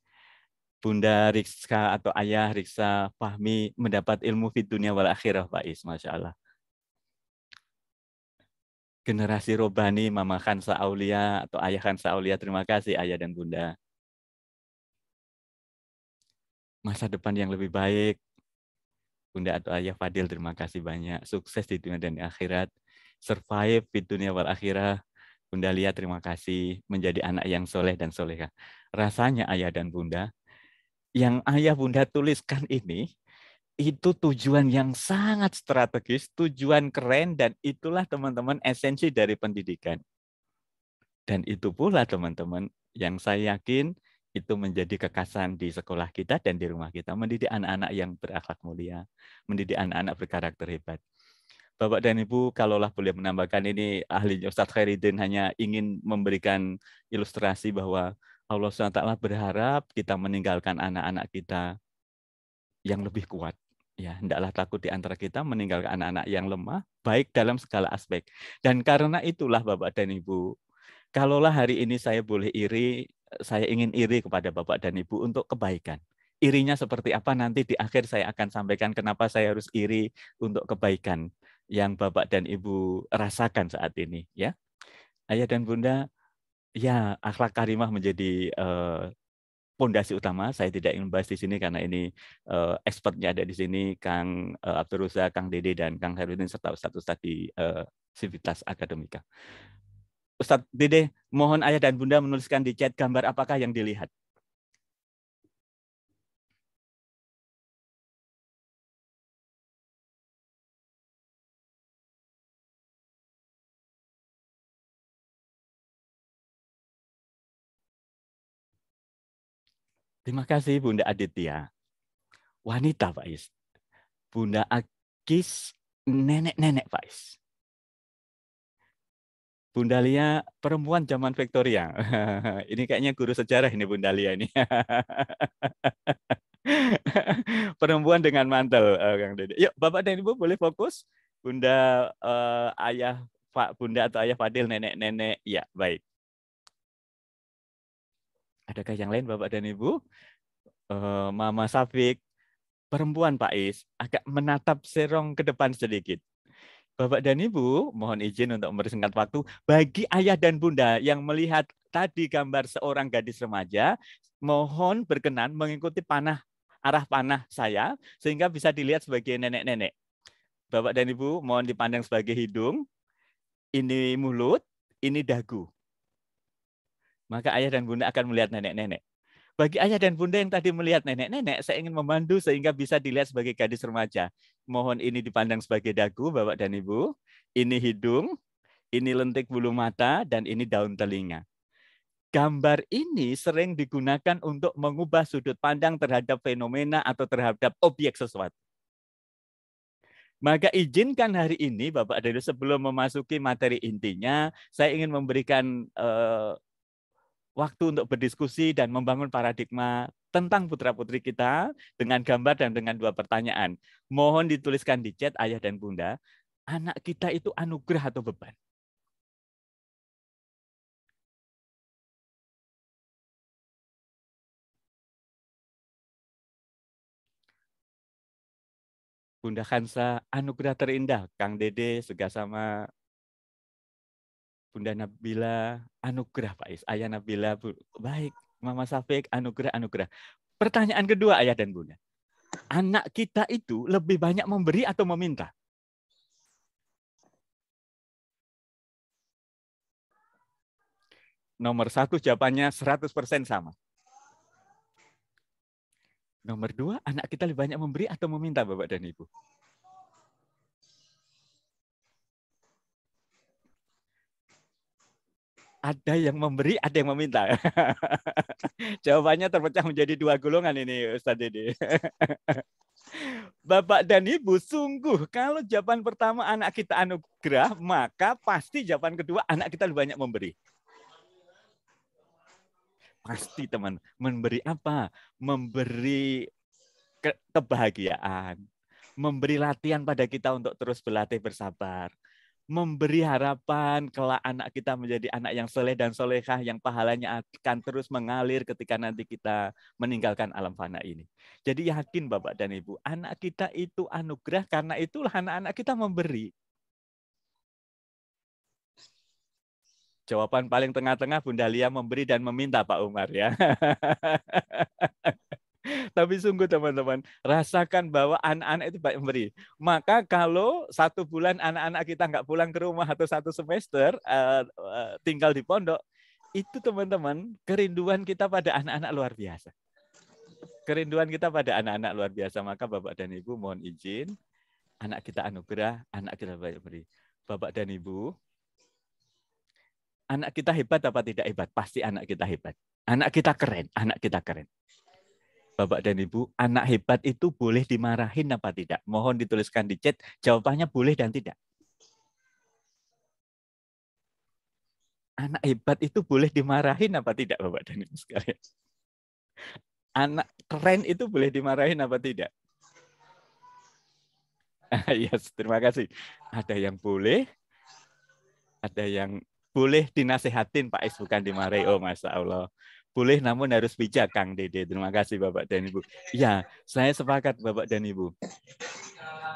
Bunda Riksa atau ayah Riksa Fahmi mendapat ilmu fid dunia wal akhirah, Pak Is, Masya Allah. Generasi Robani, Mama Khansa Aulia atau Ayah Khansa Aulia, terima kasih ayah dan bunda. Masa depan yang lebih baik, Bunda atau Ayah Fadil, terima kasih banyak. Sukses di dunia dan di akhirat. Survive di dunia wal akhirah. Bunda Lia, terima kasih. Menjadi anak yang soleh dan solehah. Rasanya Ayah dan Bunda, yang Ayah Bunda tuliskan ini, itu tujuan yang sangat strategis, tujuan keren, dan itulah teman-teman esensi dari pendidikan. Dan itu pula teman-teman yang saya yakin itu menjadi kekasan di sekolah kita dan di rumah kita. Mendidik anak-anak yang berakhlak mulia, mendidik anak-anak berkarakter hebat. Bapak dan Ibu, kalaulah boleh menambahkan ini, ahlinya Ustadz Khairuddin hanya ingin memberikan ilustrasi bahwa Allah SWT berharap kita meninggalkan anak-anak kita yang lebih kuat. Ya, hendaklah takut di antara kita meninggalkan anak-anak yang lemah, baik dalam segala aspek. Dan karena itulah Bapak dan Ibu, kalaulah hari ini saya boleh iri, saya ingin iri kepada Bapak dan Ibu untuk kebaikan. Irinya seperti apa nanti di akhir saya akan sampaikan kenapa saya harus iri untuk kebaikan yang Bapak dan Ibu rasakan saat ini. Ya, Ayah dan Bunda, ya akhlak karimah menjadi pondasi utama. Saya tidak ingin membahas di sini karena ini expertnya ada di sini, Kang Abdul Razak, Kang Dede, dan Kang Khairuddin serta Ustadz di Civitas Akademika. Ustadz Dede, mohon Ayah dan Bunda menuliskan di chat gambar apakah yang dilihat. Terima kasih Bunda Aditya. Wanita Pak Is. Bunda Akis, nenek-nenek Pak Is. Bunda Lia, perempuan zaman Victoria. Ini kayaknya guru sejarah ini Bunda Lia ini. Perempuan dengan mantel, Kang Dede. Yuk, Bapak dan Ibu boleh fokus. Bunda, Ayah, Pak Bunda atau Ayah Fadil, nenek-nenek. Ya, baik. Adakah yang lain Bapak dan Ibu? Mama Safik, perempuan Pak Is, agak menatap serong ke depan sedikit. Bapak dan Ibu, mohon izin untuk mempersingkat waktu. Bagi ayah dan bunda yang melihat tadi gambar seorang gadis remaja, mohon berkenan mengikuti arah panah saya, sehingga bisa dilihat sebagai nenek-nenek. Bapak dan Ibu, mohon dipandang sebagai hidung, ini mulut, ini dagu. Maka ayah dan bunda akan melihat nenek-nenek. Bagi ayah dan bunda yang tadi melihat nenek-nenek, saya ingin memandu sehingga bisa dilihat sebagai gadis remaja. Mohon ini dipandang sebagai dagu, Bapak dan Ibu. Ini hidung, ini lentik bulu mata, dan ini daun telinga. Gambar ini sering digunakan untuk mengubah sudut pandang terhadap fenomena atau terhadap objek sesuatu. Maka izinkan hari ini, Bapak dan Ibu, sebelum memasuki materi intinya, saya ingin memberikan waktu untuk berdiskusi dan membangun paradigma tentang putra-putri kita dengan gambar dan dengan 2 pertanyaan. Mohon dituliskan di chat ayah dan bunda, anak kita itu anugerah atau beban? Bunda Khansa, anugerah terindah. Kang Dede juga sama Bunda Nabila, anugerah Pak Is. Ayah Nabila, baik. Mama Safik, anugerah. Pertanyaan kedua Ayah dan Bunda. Anak kita itu lebih banyak memberi atau meminta? Nomor 1 jawabannya 100% sama. Nomor 2, anak kita lebih banyak memberi atau meminta, Bapak dan Ibu? Ada yang memberi, ada yang meminta. Jawabannya terpecah menjadi 2 golongan ini, Ustaz Dede. Bapak dan Ibu, sungguh kalau jawaban pertama anak kita anugerah, maka pasti jawaban kedua anak kita lebih banyak memberi. Pasti teman, memberi apa? Memberi kebahagiaan, memberi latihan pada kita untuk terus berlatih bersabar, memberi harapan kelak anak kita menjadi anak yang soleh dan solehah yang pahalanya akan terus mengalir ketika nanti kita meninggalkan alam fana ini. Jadi yakin Bapak dan Ibu, anak kita itu anugerah karena itulah anak-anak kita memberi. Jawaban paling tengah-tengah Bunda Lia memberi dan meminta Pak Umar ya. Tapi sungguh teman-teman, rasakan bahwa anak-anak itu baik memberi. Maka kalau 1 bulan anak-anak kita nggak pulang ke rumah atau 1 semester tinggal di pondok, itu teman-teman kerinduan kita pada anak-anak luar biasa. Kerinduan kita pada anak-anak luar biasa. Maka Bapak dan Ibu mohon izin, anak kita anugerah, anak kita baik memberi. Bapak dan Ibu, anak kita hebat apa tidak hebat? Pasti anak kita hebat. Anak kita keren, anak kita keren. Bapak dan Ibu, anak hebat itu boleh dimarahin apa tidak? Mohon dituliskan di chat, jawabannya boleh dan tidak. Anak hebat itu boleh dimarahin apa tidak, Bapak dan Ibu sekalian? Anak keren itu boleh dimarahin apa tidak? Yes, terima kasih. Ada yang boleh, ada yang boleh dinasehatin Pak Is, bukan dimarahi. Oh, Masya Allah. Boleh namun harus bijak, Kang Dede. Terima kasih Bapak dan Ibu. Ya, saya sepakat Bapak dan Ibu.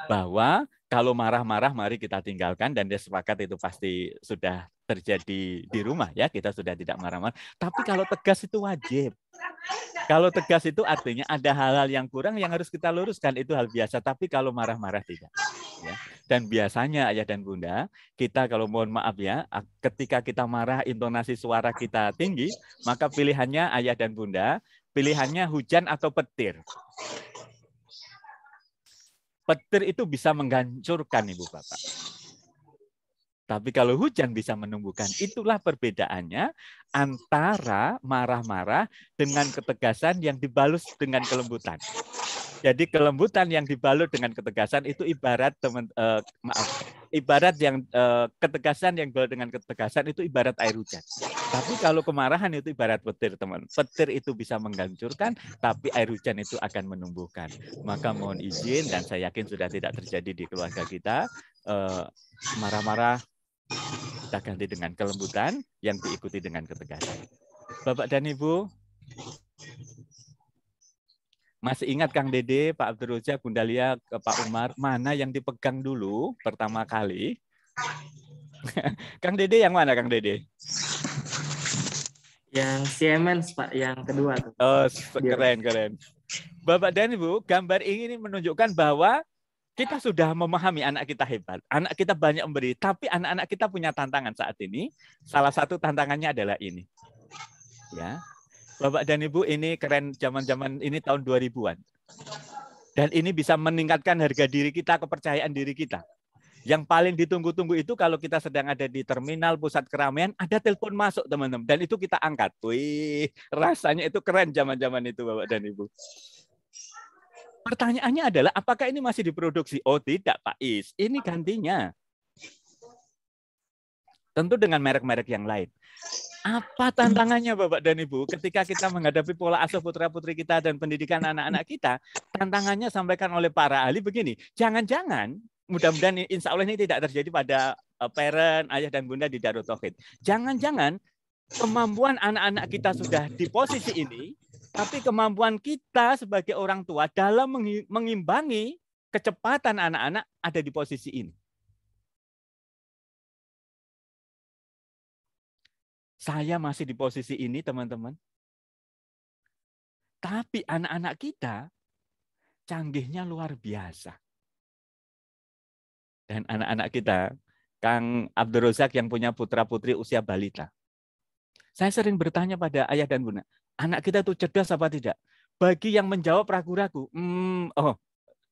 Bahwa kalau marah-marah mari kita tinggalkan, dan dia sepakat itu pasti sudah terjadi di rumah ya, kita sudah tidak marah-marah. Tapi kalau tegas itu wajib. Kalau tegas itu artinya ada hal-hal yang kurang yang harus kita luruskan, itu hal biasa. Tapi kalau marah-marah tidak. Ya. Dan biasanya ayah dan bunda, kita kalau mohon maaf ya, ketika kita marah intonasi suara kita tinggi, maka pilihannya ayah dan bunda, pilihannya hujan atau petir. Petir itu bisa menghancurkan Ibu Bapak. Tapi kalau hujan bisa menumbuhkan. Itulah perbedaannya antara marah-marah dengan ketegasan yang dibalut dengan kelembutan. Jadi kelembutan yang dibalut dengan ketegasan itu ibarat ketegasan yang dibalut dengan ketegasan itu ibarat air hujan. Tapi kalau kemarahan itu ibarat petir, teman. Petir itu bisa menghancurkan, tapi air hujan itu akan menumbuhkan. Maka mohon izin, dan saya yakin sudah tidak terjadi di keluarga kita, marah-marah kita ganti dengan kelembutan yang diikuti dengan ketegasan. Bapak dan Ibu, masih ingat Kang Dede, Pak Abdul Roja, Bunda Lia, Pak Umar, mana yang dipegang dulu pertama kali? Kang Dede yang mana, Kang Dede? Yang Siemens, Pak, yang kedua. Oh, keren. Bapak dan Ibu, gambar ini menunjukkan bahwa kita sudah memahami anak kita hebat, anak kita banyak memberi, tapi anak-anak kita punya tantangan saat ini. Salah satu tantangannya adalah ini. Ya. Bapak dan Ibu, ini keren zaman-zaman ini tahun 2000-an. Dan ini bisa meningkatkan harga diri kita, kepercayaan diri kita. Yang paling ditunggu-tunggu itu kalau kita sedang ada di terminal, pusat keramaian, ada telepon masuk, teman-teman. Dan itu kita angkat. Wih, rasanya itu keren zaman-zaman itu, Bapak dan Ibu. Pertanyaannya adalah, apakah ini masih diproduksi? Oh tidak, Pak Is. Ini gantinya. Tentu dengan merek-merek yang lain. Apa tantangannya Bapak dan Ibu ketika kita menghadapi pola asuh putra-putri kita dan pendidikan anak-anak kita? Tantangannya sampaikan oleh para ahli begini. Jangan-jangan, mudah-mudahan insya Allah ini tidak terjadi pada parent, ayah dan bunda di Darut Tauhid. Jangan-jangan kemampuan anak-anak kita sudah di posisi ini, tapi kemampuan kita sebagai orang tua dalam mengimbangi kecepatan anak-anak ada di posisi ini. Saya masih di posisi ini, teman-teman. Tapi anak-anak kita canggihnya luar biasa. Dan anak-anak kita, Kang Abdul Razak yang punya putra-putri usia balita. Saya sering bertanya pada ayah dan bunda, anak kita itu cerdas apa tidak? Bagi yang menjawab ragu-ragu,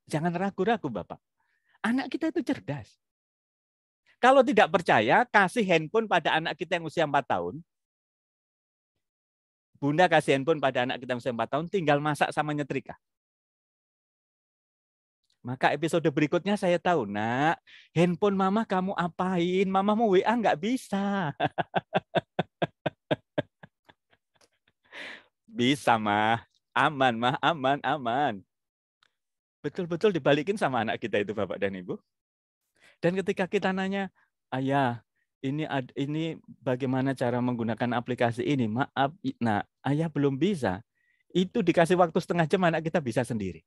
jangan ragu-ragu Bapak. Anak kita itu cerdas. Kalau tidak percaya, kasih handphone pada anak kita yang usia 4 tahun. Bunda kasih handphone pada anak kita yang usia 4 tahun, tinggal masak sama nyetrika. Maka episode berikutnya saya tahu, nak, handphone mama kamu apain? Mama mau WA nggak bisa. Bisa, mah. Aman, mah. Aman, aman. Betul-betul dibalikin sama anak kita itu, Bapak dan Ibu. Dan ketika kita nanya, ayah, ini bagaimana cara menggunakan aplikasi ini? Maaf, nah, ayah belum bisa. Itu dikasih waktu setengah jam, anak kita bisa sendiri.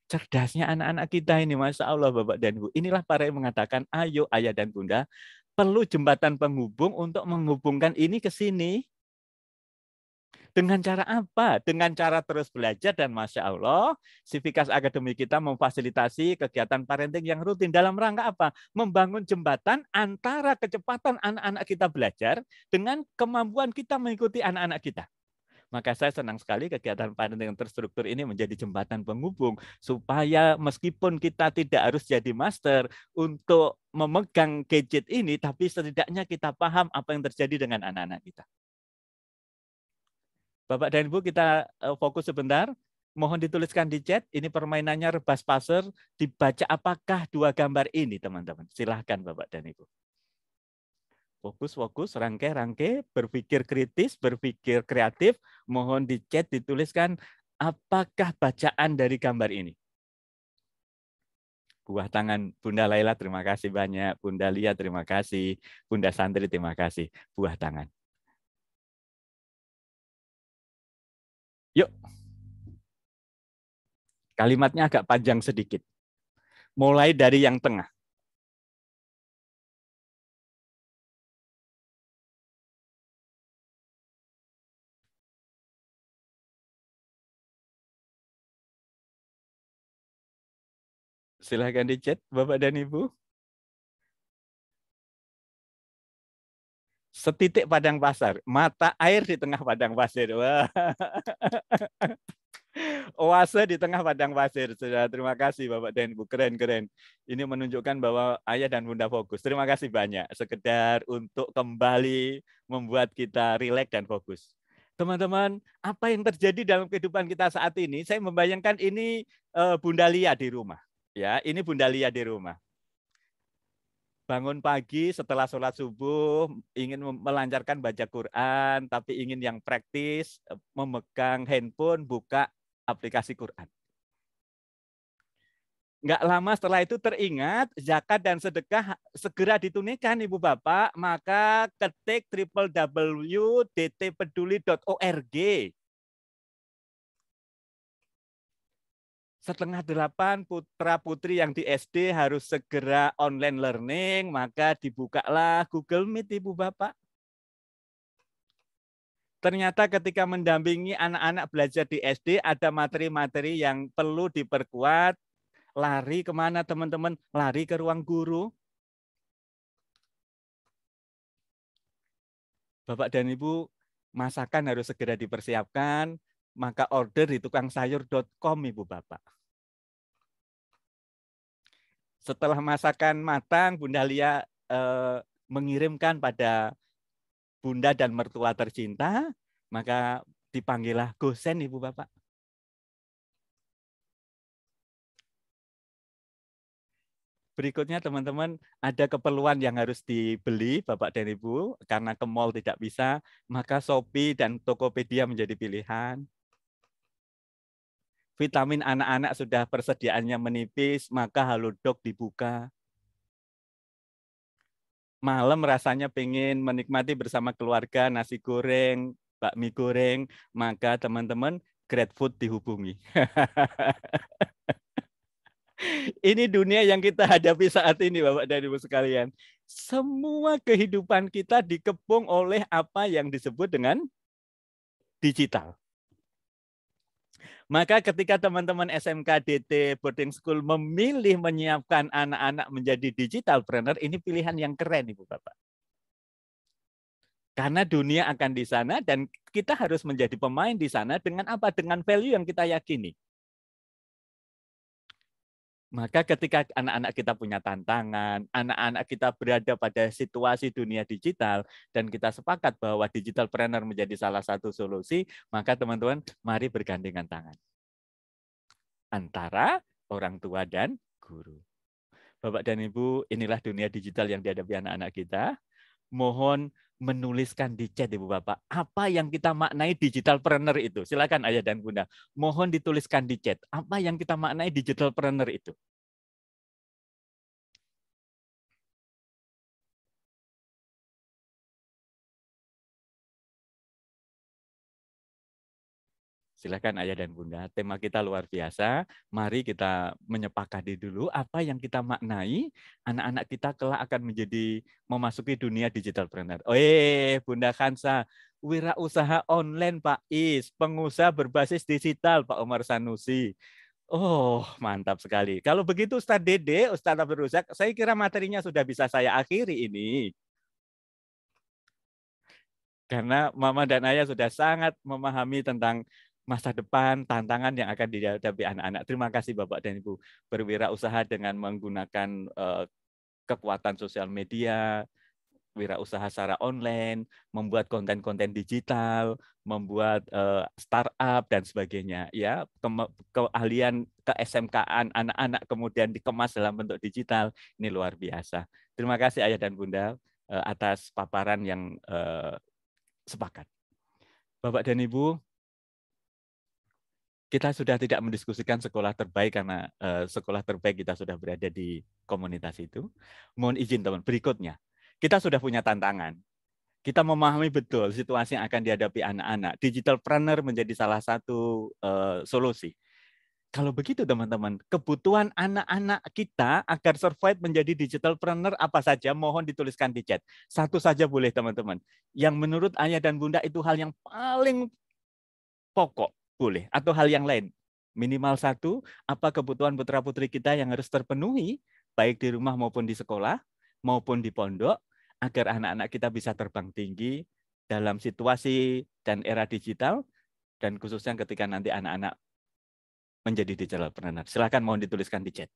Cerdasnya anak-anak kita ini, Masya Allah Bapak dan Ibu. Inilah para yang mengatakan, ayo ayah dan bunda, perlu jembatan penghubung untuk menghubungkan ini ke sini. Dengan cara apa? Dengan cara terus belajar dan Masya Allah, Civitas Academy kita memfasilitasi kegiatan parenting yang rutin dalam rangka apa? Membangun jembatan antara kecepatan anak-anak kita belajar dengan kemampuan kita mengikuti anak-anak kita. Maka saya senang sekali kegiatan parenting yang terstruktur ini menjadi jembatan penghubung supaya meskipun kita tidak harus jadi master untuk memegang gadget ini, tapi setidaknya kita paham apa yang terjadi dengan anak-anak kita. Bapak dan Ibu, kita fokus sebentar. Mohon dituliskan di chat, ini permainannya rebas passer, dibaca apakah dua gambar ini, teman-teman. Silahkan Bapak dan Ibu. Fokus, rangkai, berpikir kritis, berpikir kreatif. Mohon di chat dituliskan apakah bacaan dari gambar ini. Buah tangan Bunda Laila, terima kasih banyak. Bunda Lia, terima kasih. Bunda Santri, terima kasih. Buah tangan. Yuk. Kalimatnya agak panjang sedikit. Mulai dari yang tengah. Silahkan di chat, Bapak dan Ibu. Setitik padang pasir, mata air di tengah padang pasir. Wah. Oase di tengah padang pasir. Sudah, terima kasih Bapak dan Ibu. Keren. Ini menunjukkan bahwa ayah dan bunda fokus. Terima kasih banyak. Sekedar untuk kembali membuat kita rileks dan fokus. Teman-teman, apa yang terjadi dalam kehidupan kita saat ini? Saya membayangkan ini Bunda Lia di rumah. Ya, ini Bunda Lia di rumah. Bangun pagi setelah sholat subuh, ingin melancarkan baca Quran, tapi ingin yang praktis, memegang handphone, buka aplikasi Quran. Nggak lama setelah itu teringat zakat dan sedekah segera ditunaikan Ibu Bapak, maka ketik www.dtpeduli.org. 7:30 putra-putri yang di SD harus segera online learning, maka dibukalah Google Meet Ibu Bapak. Ternyata ketika mendampingi anak-anak belajar di SD, ada materi-materi yang perlu diperkuat. Lari kemana teman-teman? Lari ke ruang guru. Bapak dan Ibu, masakan harus segera dipersiapkan, maka order di tukangsayur.com Ibu Bapak. Setelah masakan matang, Bunda Lia mengirimkan pada Bunda dan mertua tercinta, maka dipanggillah gosen Ibu Bapak. Berikutnya teman-teman, ada keperluan yang harus dibeli Bapak dan Ibu, karena ke mall tidak bisa, maka Shopee dan Tokopedia menjadi pilihan. Vitamin anak-anak sudah persediaannya menipis, maka Halodoc dibuka. Malam rasanya pengen menikmati bersama keluarga nasi goreng, bakmi goreng, maka teman-teman GrabFood dihubungi. Ini dunia yang kita hadapi saat ini, Bapak dan Ibu sekalian. Semua kehidupan kita dikepung oleh apa yang disebut dengan digital. Maka ketika teman-teman SMK DT Boarding School memilih menyiapkan anak-anak menjadi digitalpreneur, ini pilihan yang keren, Ibu Bapak. Karena dunia akan di sana dan kita harus menjadi pemain di sana dengan apa? Dengan value yang kita yakini. Maka ketika anak-anak kita punya tantangan, anak-anak kita berada pada situasi dunia digital, dan kita sepakat bahwa digitalpreneur menjadi salah satu solusi, maka teman-teman mari bergandengan tangan. Antara orang tua dan guru. Bapak dan Ibu, inilah dunia digital yang dihadapi anak-anak kita. Mohon menuliskan di chat, Ibu Bapak, apa yang kita maknai digitalpreneur itu. Silakan Ayah dan Bunda, mohon dituliskan di chat, apa yang kita maknai digitalpreneur itu. Silakan Ayah dan Bunda, tema kita luar biasa. Mari kita menyepakati dulu apa yang kita maknai, anak-anak kita kelak akan menjadi memasuki dunia digitalpreneur. Bunda Khansa, wirausaha online Pak Is, pengusaha berbasis digital Pak Umar Sanusi. Oh, mantap sekali. Kalau begitu Ustadz Dede, Ustadz Abdul Razak, saya kira materinya sudah bisa saya akhiri ini. Karena Mama dan Ayah sudah sangat memahami tentang masa depan, tantangan yang akan dihadapi anak-anak. Terima kasih Bapak dan Ibu. Berwirausaha dengan menggunakan kekuatan sosial media, wirausaha secara online, membuat konten-konten digital, membuat startup dan sebagainya. Ya, keahlian ke SMK-an anak-anak kemudian dikemas dalam bentuk digital, ini luar biasa. Terima kasih Ayah dan Bunda atas paparan yang sepakat. Bapak dan Ibu, kita sudah tidak mendiskusikan sekolah terbaik karena sekolah terbaik kita sudah berada di komunitas itu. Mohon izin teman, berikutnya. Kita sudah punya tantangan. Kita memahami betul situasi yang akan dihadapi anak-anak. Digitalpreneur menjadi salah satu solusi. Kalau begitu teman-teman, kebutuhan anak-anak kita agar survive menjadi digitalpreneur apa saja, mohon dituliskan di chat. Satu saja boleh teman-teman. Yang menurut Ayah dan Bunda itu hal yang paling pokok. Boleh, atau hal yang lain. Minimal satu, apa kebutuhan putra-putri kita yang harus terpenuhi, baik di rumah maupun di sekolah, maupun di pondok, agar anak-anak kita bisa terbang tinggi dalam situasi dan era digital, dan khususnya ketika nanti anak-anak menjadi digitalpreneur. Silakan mohon dituliskan di chat.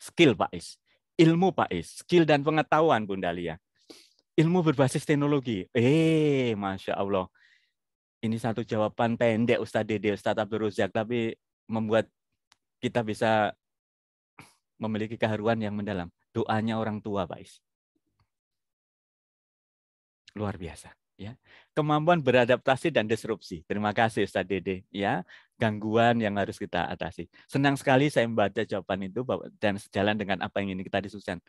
Skill Pak Is. Ilmu Pak Is, skill dan pengetahuan Bunda Lia. Ilmu berbasis teknologi. Masya Allah. Ini satu jawaban pendek Ustadz Dede, Ustadz Abdul Razak, tapi membuat kita bisa memiliki keharuan yang mendalam. Doanya orang tua Pak Is. Luar biasa. Ya, kemampuan beradaptasi dan disrupsi. Terima kasih Ustadz Dede. Ya, gangguan yang harus kita atasi. Senang sekali saya membaca jawaban itu dan sejalan dengan apa yang ini kita diskusikan.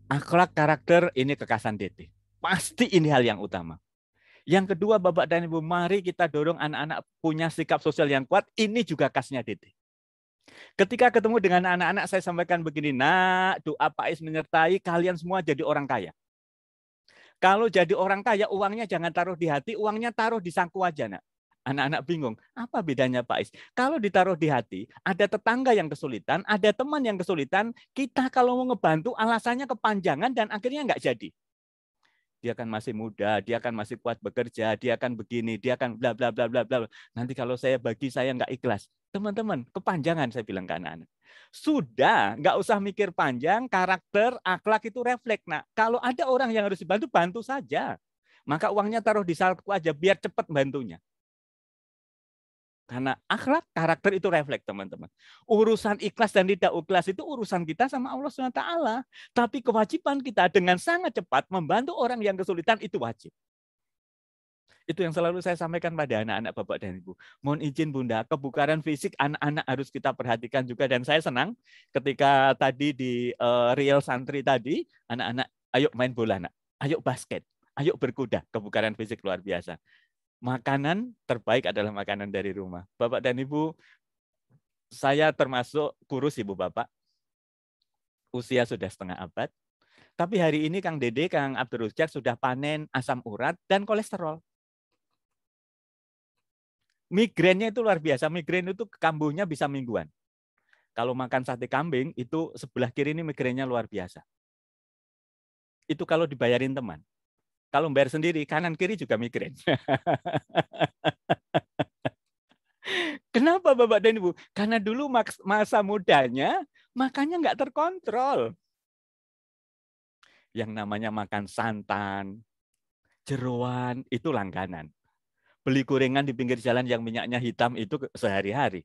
Akhlak karakter ini kekasan Dede. Pasti ini hal yang utama. Yang kedua Bapak dan Ibu, mari kita dorong anak-anak punya sikap sosial yang kuat. Ini juga khasnya Dede. Ketika ketemu dengan anak-anak saya sampaikan begini, nak, doa Pak Is menyertai kalian semua jadi orang kaya. Kalau jadi orang kaya, uangnya jangan taruh di hati, uangnya taruh di saku aja, nak. Anak-anak bingung, apa bedanya Pak Is? Kalau ditaruh di hati, ada tetangga yang kesulitan, ada teman yang kesulitan, kita kalau mau ngebantu alasannya kepanjangan dan akhirnya nggak jadi. Dia kan masih muda, dia kan masih kuat bekerja, dia kan begini, dia kan bla bla bla bla bla. Nanti kalau saya bagi saya nggak ikhlas. Teman-teman, kepanjangan saya bilang ke anak-anak. Sudah, nggak usah mikir panjang, karakter, akhlak itu refleks. Nah, kalau ada orang yang harus dibantu, bantu saja. Maka uangnya taruh di salku aja, biar cepat bantunya. Karena akhlak, karakter itu refleks, teman-teman. Urusan ikhlas dan tidak ikhlas itu urusan kita sama Allah SWT. Tapi kewajiban kita dengan sangat cepat membantu orang yang kesulitan itu wajib. Itu yang selalu saya sampaikan pada anak-anak Bapak dan Ibu. Mohon izin Bunda, kebugaran fisik anak-anak harus kita perhatikan juga. Dan saya senang ketika tadi di Real Santri tadi, anak-anak ayo main bola, nak. Ayo basket. Ayo berkuda, kebugaran fisik luar biasa. Makanan terbaik adalah makanan dari rumah. Bapak dan Ibu, saya termasuk kurus Ibu Bapak. Usia sudah setengah abad. Tapi hari ini Kang Dede, Kang Abdul Rujak sudah panen asam urat dan kolesterol. Migrennya itu luar biasa. Migren itu kambuhnya bisa mingguan. Kalau makan sate kambing, itu sebelah kiri ini migrennya luar biasa. Itu kalau dibayarin teman. Kalau bayar sendiri, kanan kiri juga migren. Kenapa Bapak dan Ibu? Karena dulu masa mudanya makannya nggak terkontrol. Yang namanya makan santan, jeroan, itu langganan. Beli gorengan di pinggir jalan yang minyaknya hitam itu sehari-hari.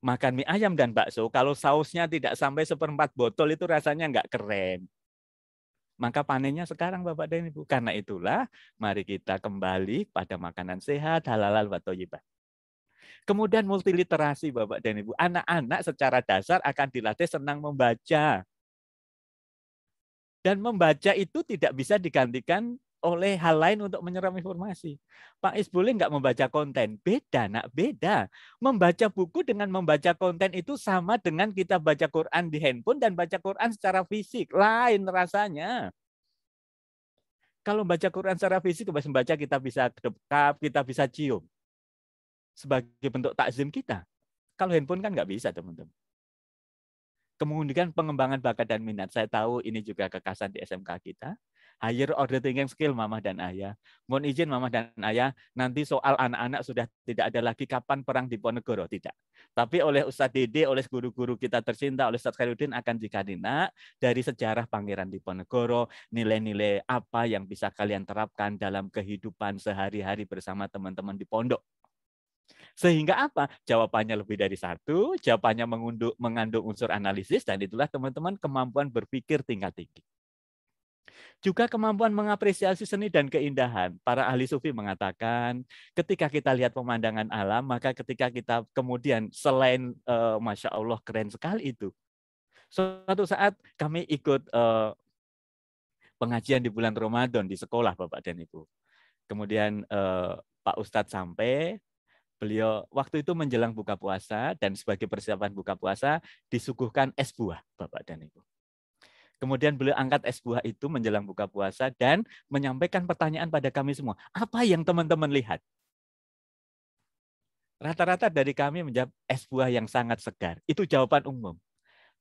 Makan mie ayam dan bakso, kalau sausnya tidak sampai 1/4 botol itu rasanya nggak keren. Maka panennya sekarang Bapak dan Ibu. Karena itulah mari kita kembali pada makanan sehat, halal wa thayyibah. Kemudian multiliterasi Bapak dan Ibu. Anak-anak secara dasar akan dilatih senang membaca. Dan membaca itu tidak bisa digantikan oleh hal lain untuk menyerap informasi. Pak Is boleh nggak membaca konten? Beda, nak, beda. Membaca buku dengan membaca konten itu sama dengan kita baca Quran di handphone dan baca Quran secara fisik. Lain rasanya. Kalau baca Quran secara fisik, membaca kita bisa dekap, kita bisa cium. Sebagai bentuk takzim kita. Kalau handphone kan nggak bisa, teman-teman. Kemudian pengembangan bakat dan minat. Saya tahu ini juga kekasan di SMK kita. Higher order thinking skill Mama dan Ayah. Mohon izin Mama dan Ayah, nanti soal anak-anak sudah tidak ada lagi kapan perang di Ponegoro. Tidak. Tapi oleh Ustadz Dede, oleh guru-guru kita tercinta, oleh Ustadz Khairuddin akan dikadina dari sejarah Pangeran Diponegoro, nilai-nilai apa yang bisa kalian terapkan dalam kehidupan sehari-hari bersama teman-teman di pondok. Sehingga apa? Jawabannya lebih dari satu, jawabannya mengandung unsur analisis, dan itulah teman-teman kemampuan berpikir tingkat tinggi. Juga kemampuan mengapresiasi seni dan keindahan. Para ahli sufi mengatakan, ketika kita lihat pemandangan alam, maka ketika kita kemudian selain Masya Allah keren sekali itu. Suatu saat kami ikut pengajian di bulan Ramadan di sekolah Bapak dan Ibu. Kemudian Pak Ustadz sampai, beliau waktu itu menjelang buka puasa dan sebagai persiapan buka puasa disuguhkan es buah Bapak dan Ibu. Kemudian beliau angkat es buah itu menjelang buka puasa dan menyampaikan pertanyaan pada kami semua. Apa yang teman-teman lihat? Rata-rata dari kami menjawab es buah yang sangat segar. Itu jawaban umum.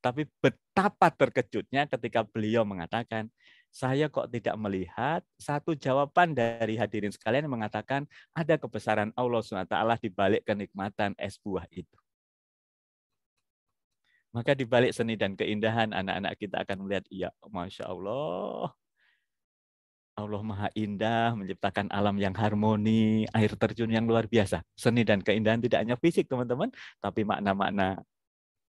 Tapi betapa terkejutnya ketika beliau mengatakan, saya kok tidak melihat satu jawaban dari hadirin sekalian yang mengatakan ada kebesaran Allah SWT di balik kenikmatan es buah itu. Maka di balik seni dan keindahan, anak-anak kita akan melihat, ya Masya Allah, Allah Maha Indah, menciptakan alam yang harmoni, air terjun yang luar biasa. Seni dan keindahan tidak hanya fisik, teman-teman, tapi makna-makna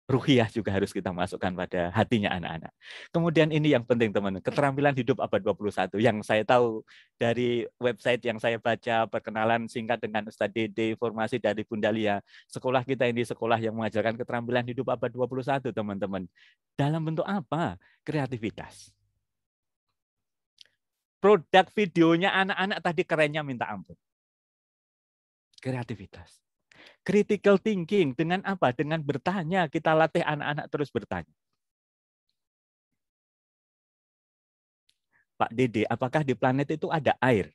ruhiyah juga harus kita masukkan pada hatinya anak-anak. Kemudian ini yang penting, teman-teman, keterampilan hidup abad 21. Yang saya tahu dari website yang saya baca, perkenalan singkat dengan Ustadz Dede, informasi dari Bunda Lia, sekolah kita ini sekolah yang mengajarkan keterampilan hidup abad 21, teman-teman. Dalam bentuk apa? Kreativitas. Produk videonya anak-anak tadi kerennya minta ampun. Kreativitas. Critical thinking dengan apa? Dengan bertanya. Kita latih anak-anak terus bertanya. Pak Dede, apakah di planet itu ada air?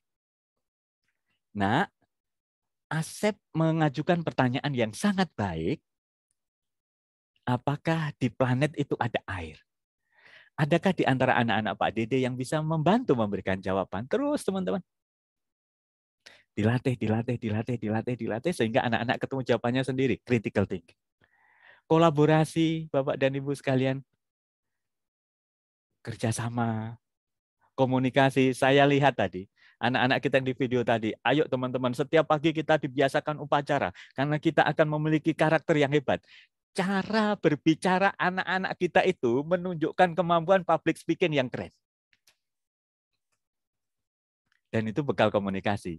Nah, Asep mengajukan pertanyaan yang sangat baik. Apakah di planet itu ada air? Adakah di antara anak-anak Pak Dede yang bisa membantu memberikan jawaban? Terus, teman-teman. Dilatih, sehingga anak-anak ketemu jawabannya sendiri. Critical thinking. Kolaborasi, Bapak dan Ibu sekalian. Kerjasama, komunikasi. Saya lihat tadi, anak-anak kita yang di video tadi, ayo teman-teman, setiap pagi kita dibiasakan upacara, karena kita akan memiliki karakter yang hebat. Cara berbicara anak-anak kita itu menunjukkan kemampuan public speaking yang keren. Dan itu bekal komunikasi.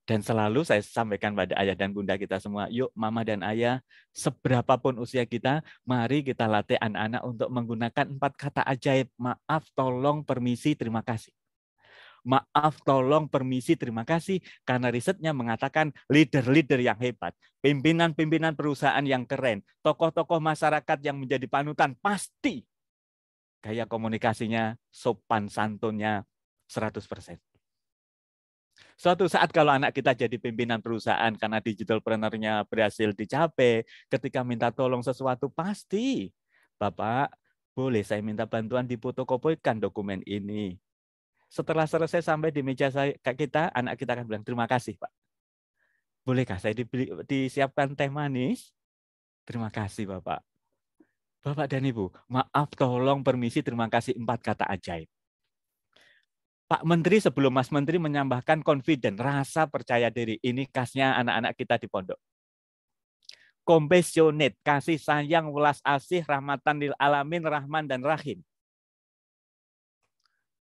Dan selalu saya sampaikan pada ayah dan bunda kita semua, yuk mama dan ayah, seberapapun usia kita, mari kita latih anak-anak untuk menggunakan 4 kata ajaib, maaf, tolong, permisi, terima kasih. Maaf, tolong, permisi, terima kasih. Karena risetnya mengatakan leader-leader yang hebat, pimpinan-pimpinan perusahaan yang keren, tokoh-tokoh masyarakat yang menjadi panutan, pasti gaya komunikasinya, sopan santunnya 100%. Suatu saat kalau anak kita jadi pimpinan perusahaan karena digitalpreneur-nya berhasil dicapai, ketika minta tolong sesuatu pasti, Bapak, boleh saya minta bantuan difotokopikan dokumen ini. Setelah selesai sampai di meja kita, anak kita akan bilang, terima kasih Pak. Bolehkah saya disiapkan teh manis? Terima kasih Bapak. Bapak dan Ibu, maaf, tolong, permisi, terima kasih, 4 kata ajaib. Pak Menteri sebelum Mas Menteri menambahkan confident, rasa percaya diri. Ini khasnya anak-anak kita di pondok. Compassionate, kasih sayang, welas asih, rahmatan lil alamin, rahman dan rahim.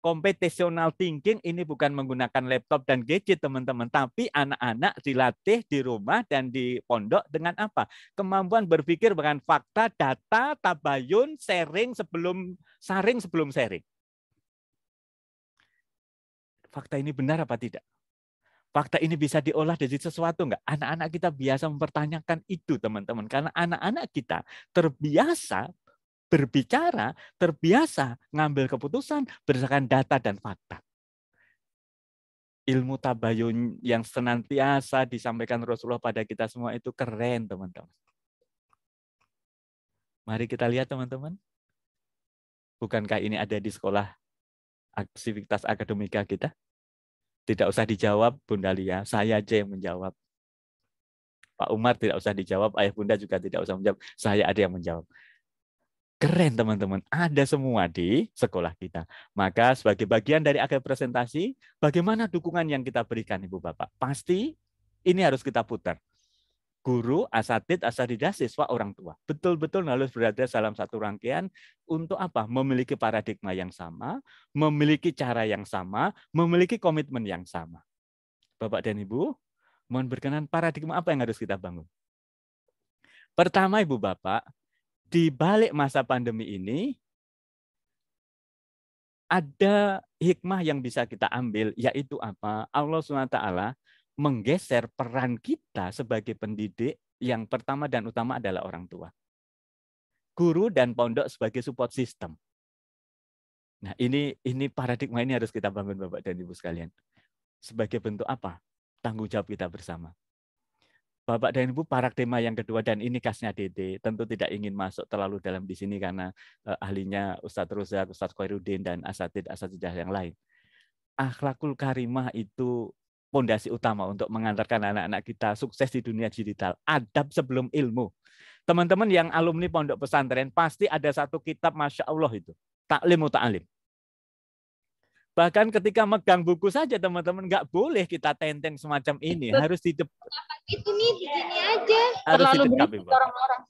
Computational thinking ini bukan menggunakan laptop dan gadget teman-teman, tapi anak-anak dilatih di rumah dan di pondok dengan apa? Kemampuan berpikir dengan fakta, data, tabayun, sharing sebelum sharing. Fakta ini benar apa tidak? Fakta ini bisa diolah dari sesuatu enggak? Anak-anak kita biasa mempertanyakan itu teman-teman, karena anak-anak kita terbiasa berbicara, terbiasa ngambil keputusan berdasarkan data dan fakta. Ilmu tabayun yang senantiasa disampaikan Rasulullah pada kita semua itu keren, teman-teman. Mari kita lihat, teman-teman. Bukankah ini ada di sekolah aktivitas akademika kita? Tidak usah dijawab, Bunda Lia. Saya aja yang menjawab. Pak Umar tidak usah dijawab, Ayah Bunda juga tidak usah menjawab. Saya ada yang menjawab. Keren teman-teman, ada semua di sekolah kita. Maka sebagai bagian dari akhir presentasi, bagaimana dukungan yang kita berikan Ibu Bapak? Pasti ini harus kita putar. Guru, asatid, asatidah, siswa, orang tua. Betul-betul harus berada dalam satu rangkaian untuk apa? Memiliki paradigma yang sama, memiliki cara yang sama, memiliki komitmen yang sama. Bapak dan Ibu, mohon berkenan, paradigma apa yang harus kita bangun? Pertama Ibu Bapak, di balik masa pandemi ini, ada hikmah yang bisa kita ambil, yaitu apa? Allah SWT menggeser peran kita sebagai pendidik, yang pertama dan utama adalah orang tua. Guru dan pondok sebagai support system. Nah, ini paradigma ini harus kita bangun Bapak dan Ibu sekalian. Sebagai bentuk apa? Tanggung jawab kita bersama. Bapak dan Ibu, paradigma yang kedua, dan ini khasnya Dede, tentu tidak ingin masuk terlalu dalam di sini karena ahlinya Ustadz Rozak, Ustadz Khairuddin, dan asatidah yang lain. Akhlakul karimah itu fondasi utama untuk mengantarkan anak-anak kita sukses di dunia digital. Adab sebelum ilmu. Teman-teman yang alumni pondok pesantren, pasti ada satu kitab, Masya Allah itu, Taklim Muta'alim. Bahkan ketika megang buku saja teman-teman nggak boleh kita tenteng semacam ini, harus di depan. Itu nih di sini aja. Harus Terlalu di dekat, orang-orang.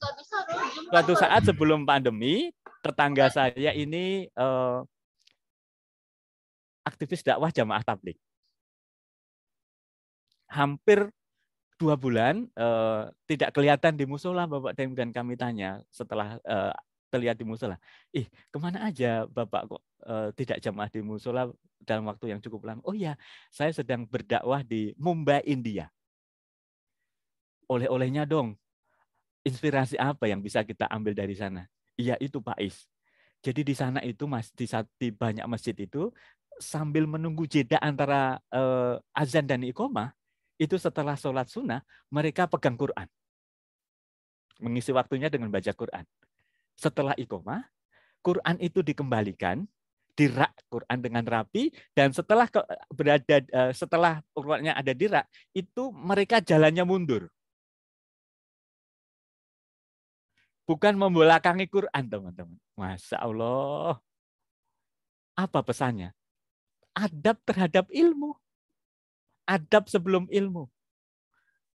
Suatu saat sebelum pandemi, tetangga saya ini aktivis dakwah jamaah tabligh. Hampir 2 bulan tidak kelihatan di musola, Bapak dan kami tanya setelah terlihat di musola, kemana aja Bapak kok tidak jamaah di musola dalam waktu yang cukup lama? Oh ya, saya sedang berdakwah di Mumbai, India. Oleh-olehnya dong, inspirasi apa yang bisa kita ambil dari sana? Iya itu Pak Is. Jadi di sana itu di banyak masjid itu sambil menunggu jeda antara azan dan iqomah, itu setelah sholat sunnah mereka pegang Quran, mengisi waktunya dengan baca Quran. Setelah iqomah, Quran itu dikembalikan, dirak Quran dengan rapi, dan setelah Qurannya ada di rak, itu mereka jalannya mundur. Bukan membelakangi Quran, teman-teman. Masya Allah. Apa pesannya? Adab terhadap ilmu. Adab sebelum ilmu.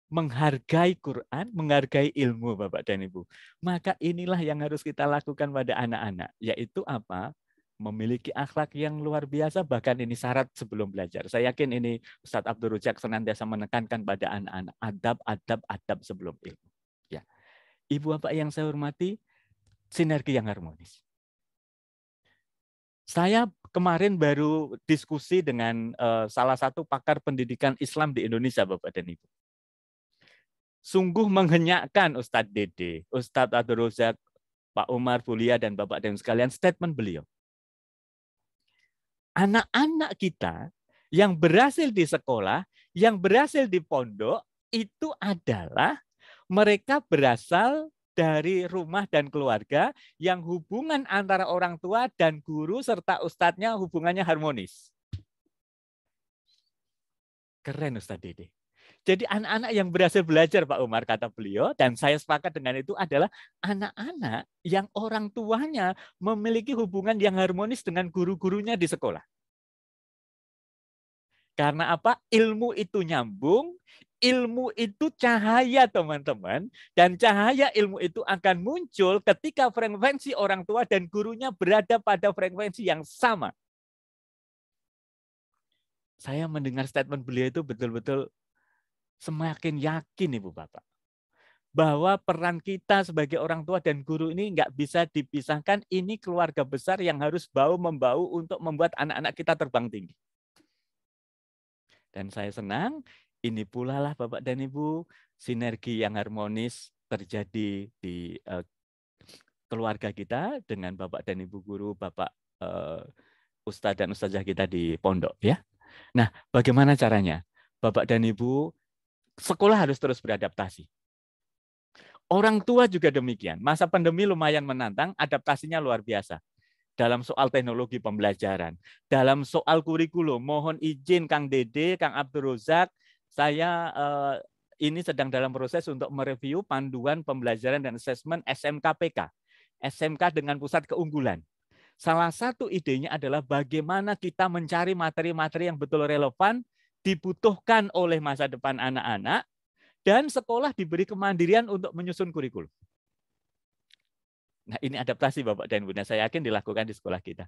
Menghargai Quran, menghargai ilmu, Bapak dan Ibu. Maka inilah yang harus kita lakukan pada anak-anak, yaitu apa? Memiliki akhlak yang luar biasa, bahkan ini syarat sebelum belajar. Saya yakin ini Ustadz Abdul Rujak senantiasa menekankan pada anak-anak, adab sebelum ilmu. Ya. Ibu Bapak yang saya hormati, sinergi yang harmonis. Saya kemarin baru diskusi dengan salah satu pakar pendidikan Islam di Indonesia, Bapak dan Ibu. Sungguh menghenyakkan Ustadz Dede, Ustadz Abdul Rozak, Pak Umar, Bulia, dan Bapak dan sekalian statement beliau. Anak-anak kita yang berhasil di sekolah, yang berhasil di pondok, itu adalah mereka berasal dari rumah dan keluarga yang hubungan antara orang tua dan guru serta ustadznya hubungannya harmonis. Keren Ustadz Dede. Jadi anak-anak yang berhasil belajar Pak Umar, kata beliau, dan saya sepakat dengan itu adalah anak-anak yang orang tuanya memiliki hubungan yang harmonis dengan guru-gurunya di sekolah. Karena apa? Ilmu itu nyambung, ilmu itu cahaya teman-teman, dan cahaya ilmu itu akan muncul ketika frekuensi orang tua dan gurunya berada pada frekuensi yang sama. Saya mendengar statement beliau itu betul-betul semakin yakin Ibu Bapak, bahwa peran kita sebagai orang tua dan guru ini nggak bisa dipisahkan. Ini keluarga besar yang harus bahu-membahu untuk membuat anak-anak kita terbang tinggi. Dan saya senang, ini pula lah Bapak dan Ibu, sinergi yang harmonis terjadi di keluarga kita dengan Bapak dan Ibu guru, Bapak Ustadz dan Ustazah kita di pondok, ya. Nah, bagaimana caranya? Bapak dan Ibu, sekolah harus terus beradaptasi. Orang tua juga demikian. Masa pandemi lumayan menantang, adaptasinya luar biasa. Dalam soal teknologi pembelajaran, dalam soal kurikulum, mohon izin Kang Dede, Kang Abdul Rozak, saya ini sedang dalam proses untuk mereview panduan pembelajaran dan asesmen SMKPK, SMK dengan pusat keunggulan. Salah satu idenya adalah bagaimana kita mencari materi-materi yang betul relevan, dibutuhkan oleh masa depan anak-anak, dan sekolah diberi kemandirian untuk menyusun kurikulum. Nah, ini adaptasi Bapak dan Bunda, saya yakin dilakukan di sekolah kita.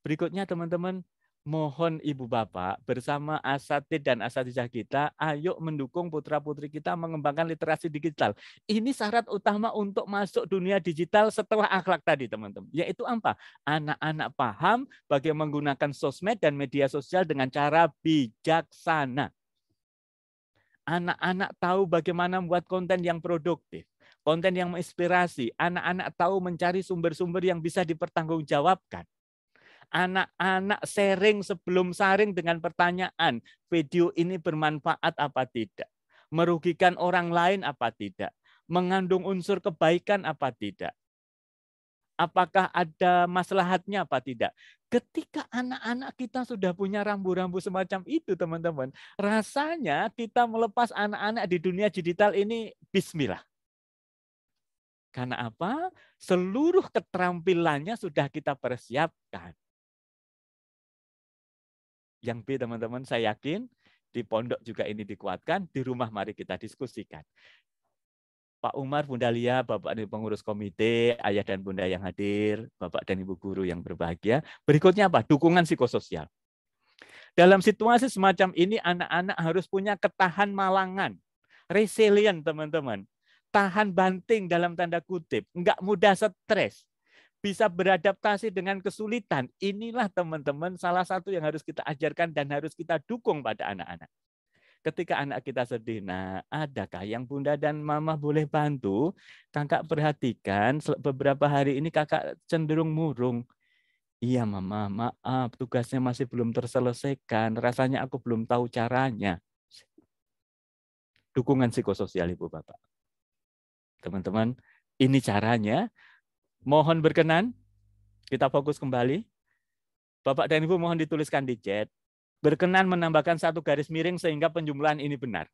Berikutnya teman-teman, mohon Ibu Bapak bersama asatidz dan asatizah kita, ayo mendukung putra-putri kita mengembangkan literasi digital. Ini syarat utama untuk masuk dunia digital setelah akhlak tadi teman-teman. Yaitu apa? Anak-anak paham bagaimana menggunakan sosmed dan media sosial dengan cara bijaksana. Anak-anak tahu bagaimana membuat konten yang produktif. Konten yang menginspirasi, anak-anak tahu mencari sumber-sumber yang bisa dipertanggungjawabkan. Anak-anak sharing sebelum saring dengan pertanyaan, video ini bermanfaat apa tidak? Merugikan orang lain apa tidak? Mengandung unsur kebaikan apa tidak? Apakah ada maslahatnya apa tidak? Ketika anak-anak kita sudah punya rambu-rambu semacam itu, teman-teman, rasanya kita melepas anak-anak di dunia digital ini bismillah. Karena apa? Seluruh keterampilannya sudah kita persiapkan. Yang B, teman-teman, saya yakin di pondok juga ini dikuatkan, di rumah mari kita diskusikan. Pak Umar, Bunda Lia, Bapak dan pengurus komite, ayah dan bunda yang hadir, Bapak dan Ibu guru yang berbahagia. Berikutnya apa? Dukungan psikososial. Dalam situasi semacam ini, anak-anak harus punya ketahan malangan, resilient, teman-teman. Tahan banting dalam tanda kutip, enggak mudah stres, bisa beradaptasi dengan kesulitan. Inilah teman-teman salah satu yang harus kita ajarkan dan harus kita dukung pada anak-anak. Ketika anak kita sedih, nah adakah yang bunda dan mama boleh bantu? Kakak perhatikan beberapa hari ini kakak cenderung murung. Iya mama, maaf tugasnya masih belum terselesaikan, rasanya aku belum tahu caranya. Dukungan psikososial Ibu Bapak. Teman-teman, ini caranya. Mohon berkenan, kita fokus kembali. Bapak dan Ibu mohon dituliskan di chat. Berkenan menambahkan satu garis miring sehingga penjumlahan ini benar.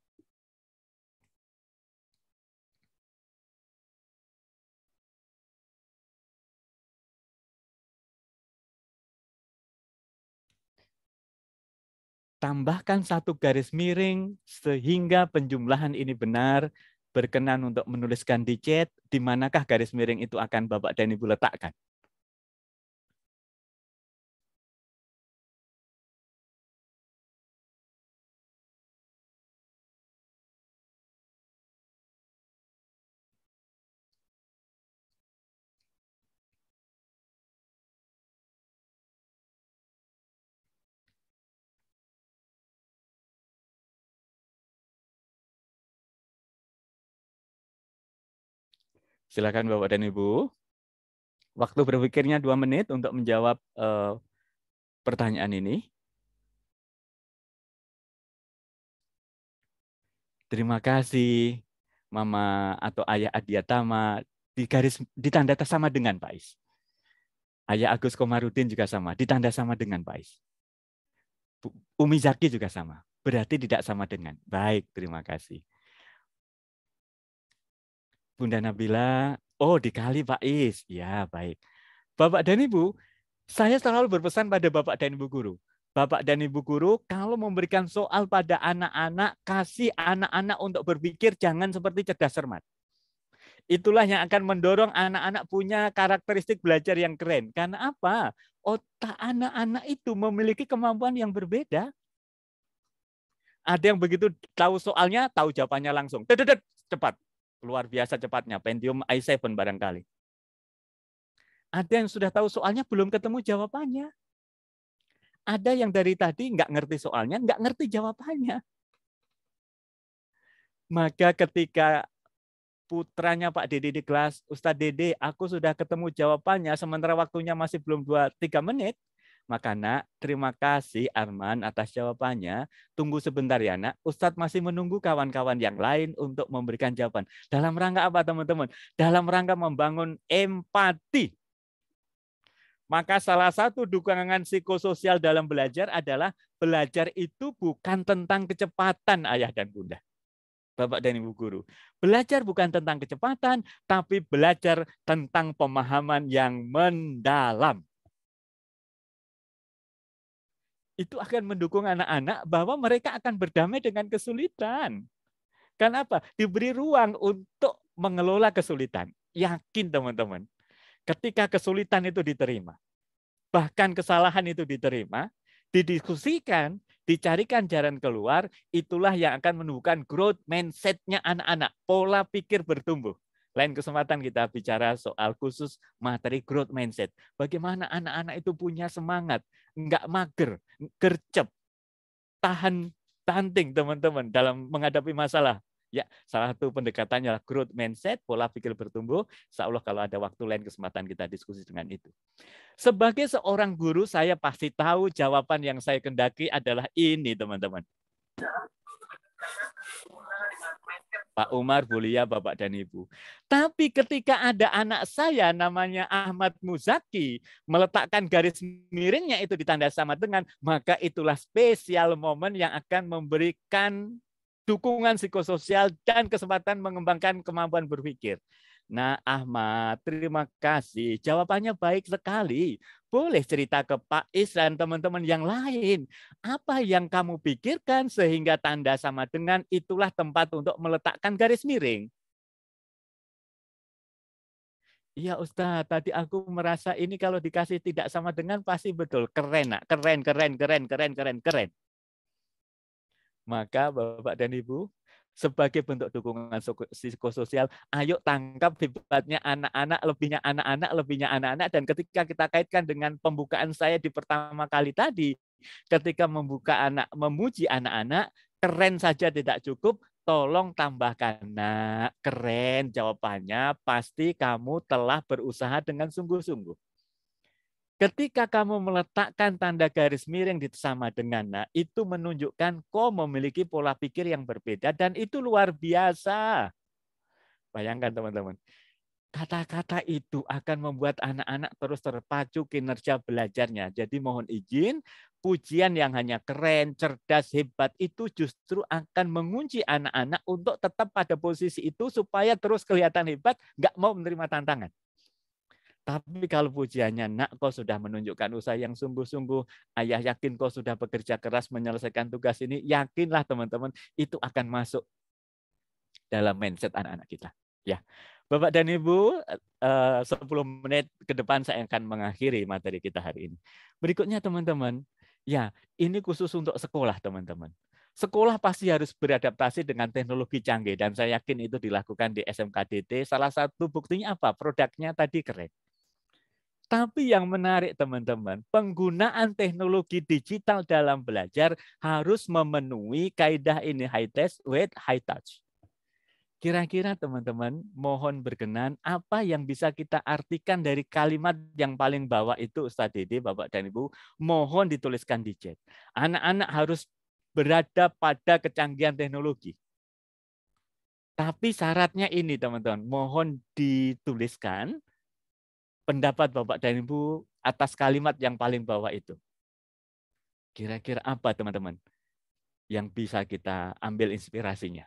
Tambahkan satu garis miring sehingga penjumlahan ini benar. Berkenan untuk menuliskan di chat di manakah garis miring itu akan Bapak dan Ibu letakkan. Silakan Bapak dan Ibu. Waktu berpikirnya 2 menit untuk menjawab pertanyaan ini. Terima kasih Mama atau Ayah Adiatama, ditanda sama dengan Pak Is. Ayah Agus Komarudin juga sama, ditanda sama dengan Pak Is. Umi Zaki juga sama, berarti tidak sama dengan. Baik, terima kasih. Bunda Nabila, oh dikali Pak Is. Ya, baik. Bapak dan Ibu, saya selalu berpesan pada Bapak dan Ibu guru. Bapak dan Ibu guru, kalau memberikan soal pada anak-anak, kasih anak-anak untuk berpikir, jangan seperti cerdas cermat. Itulah yang akan mendorong anak-anak punya karakteristik belajar yang keren. Karena apa? Otak anak-anak itu memiliki kemampuan yang berbeda. Ada yang begitu tahu soalnya, tahu jawabannya langsung. Cepat. Luar biasa cepatnya. Pentium i7 barangkali. Ada yang sudah tahu soalnya, belum ketemu jawabannya. Ada yang dari tadi nggak ngerti soalnya, nggak ngerti jawabannya. Maka ketika putranya Pak Dede di kelas, Ustadz Dede, aku sudah ketemu jawabannya, sementara waktunya masih belum 2-3 menit. Maka nak, terima kasih Arman atas jawabannya. Tunggu sebentar ya nak, Ustadz masih menunggu kawan-kawan yang lain untuk memberikan jawaban. Dalam rangka apa teman-teman? Dalam rangka membangun empati. Maka salah satu dukungan psikososial dalam belajar adalah belajar itu bukan tentang kecepatan ayah dan bunda. Bapak dan Ibu guru. Belajar bukan tentang kecepatan, tapi belajar tentang pemahaman yang mendalam. Itu akan mendukung anak-anak bahwa mereka akan berdamai dengan kesulitan. Kenapa? Diberi ruang untuk mengelola kesulitan. Yakin teman-teman. Ketika kesulitan itu diterima, bahkan kesalahan itu diterima, didiskusikan, dicarikan jalan keluar, itulah yang akan menumbuhkan growth mindset-nya anak-anak, pola pikir bertumbuh. Lain kesempatan kita bicara soal khusus materi growth mindset. Bagaimana anak-anak itu punya semangat, enggak mager, gercep, tahan banting teman-teman dalam menghadapi masalah. Ya, salah satu pendekatannya adalah growth mindset, pola pikir bertumbuh. Insya Allah kalau ada waktu lain kesempatan kita diskusi dengan itu. Sebagai seorang guru, saya pasti tahu jawaban yang saya kendaki adalah ini, teman-teman. Pak Umar, Bu Lia, Bapak dan Ibu. Tapi ketika ada anak saya namanya Ahmad Muzaki meletakkan garis miringnya itu ditanda sama dengan, maka itulah spesial momen yang akan memberikan dukungan psikososial dan kesempatan mengembangkan kemampuan berpikir. Nah, Ahmad, terima kasih. Jawabannya baik sekali. Boleh cerita ke Pak Is dan teman-teman yang lain. Apa yang kamu pikirkan sehingga tanda sama dengan itulah tempat untuk meletakkan garis miring? Iya Ustaz, tadi aku merasa ini kalau dikasih tidak sama dengan pasti betul. Keren, nak. Keren, keren, keren, keren, keren, keren. Maka Bapak dan Ibu, sebagai bentuk dukungan psikososial, ayo tangkap hebatnya anak-anak, lebihnya anak-anak, dan ketika kita kaitkan dengan pembukaan saya di pertama kali tadi, ketika memuji anak-anak, keren saja tidak cukup, tolong tambahkan, nak, keren jawabannya, pasti kamu telah berusaha dengan sungguh-sungguh. Ketika kamu meletakkan tanda garis miring sama dengan nah, itu menunjukkan kau memiliki pola pikir yang berbeda dan itu luar biasa. Bayangkan teman-teman, kata-kata itu akan membuat anak-anak terus terpacu kinerja belajarnya. Jadi mohon izin, pujian yang hanya keren, cerdas, hebat itu justru akan mengunci anak-anak untuk tetap pada posisi itu supaya terus kelihatan hebat, nggak mau menerima tantangan. Tapi kalau pujiannya, nak, kau sudah menunjukkan usaha yang sungguh-sungguh, ayah yakin kau sudah bekerja keras menyelesaikan tugas ini, yakinlah teman-teman, itu akan masuk dalam mindset anak-anak kita. Ya, Bapak dan Ibu, 10 menit ke depan saya akan mengakhiri materi kita hari ini. Berikutnya teman-teman, ya ini khusus untuk sekolah teman-teman. Sekolah pasti harus beradaptasi dengan teknologi canggih, dan saya yakin itu dilakukan di SMKDT. Salah satu buktinya apa? Produknya tadi keren. Tapi yang menarik teman-teman, penggunaan teknologi digital dalam belajar harus memenuhi kaidah ini, high test, weight, high touch. Kira-kira teman-teman mohon berkenan apa yang bisa kita artikan dari kalimat yang paling bawah itu Ustadz Dede, Bapak dan Ibu, mohon dituliskan di chat. Anak-anak harus berada pada kecanggihan teknologi. Tapi syaratnya ini teman-teman, mohon dituliskan pendapat Bapak dan Ibu atas kalimat yang paling bawah itu. Kira-kira apa teman-teman yang bisa kita ambil inspirasinya?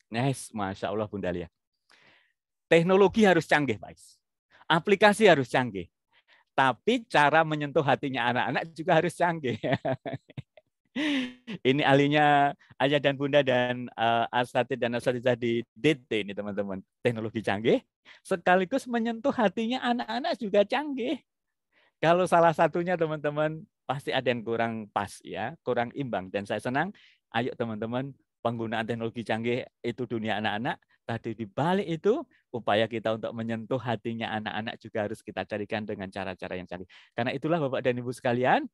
Nice, Masya Allah Bunda Lia. Teknologi harus canggih, Pak. Aplikasi harus canggih. Tapi cara menyentuh hatinya anak-anak juga harus canggih. Ini ahlinya Ayah dan Bunda dan Asatid dan Asatidz di DT ini teman-teman. Teknologi canggih sekaligus menyentuh hatinya anak-anak juga canggih. Kalau salah satunya teman-teman pasti ada yang kurang pas ya, kurang imbang. Dan saya senang, ayo teman-teman, penggunaan teknologi canggih itu dunia anak-anak. Tadi di balik itu upaya kita untuk menyentuh hatinya anak-anak juga harus kita carikan dengan cara-cara yang canggih. Karena itulah Bapak dan Ibu sekalian,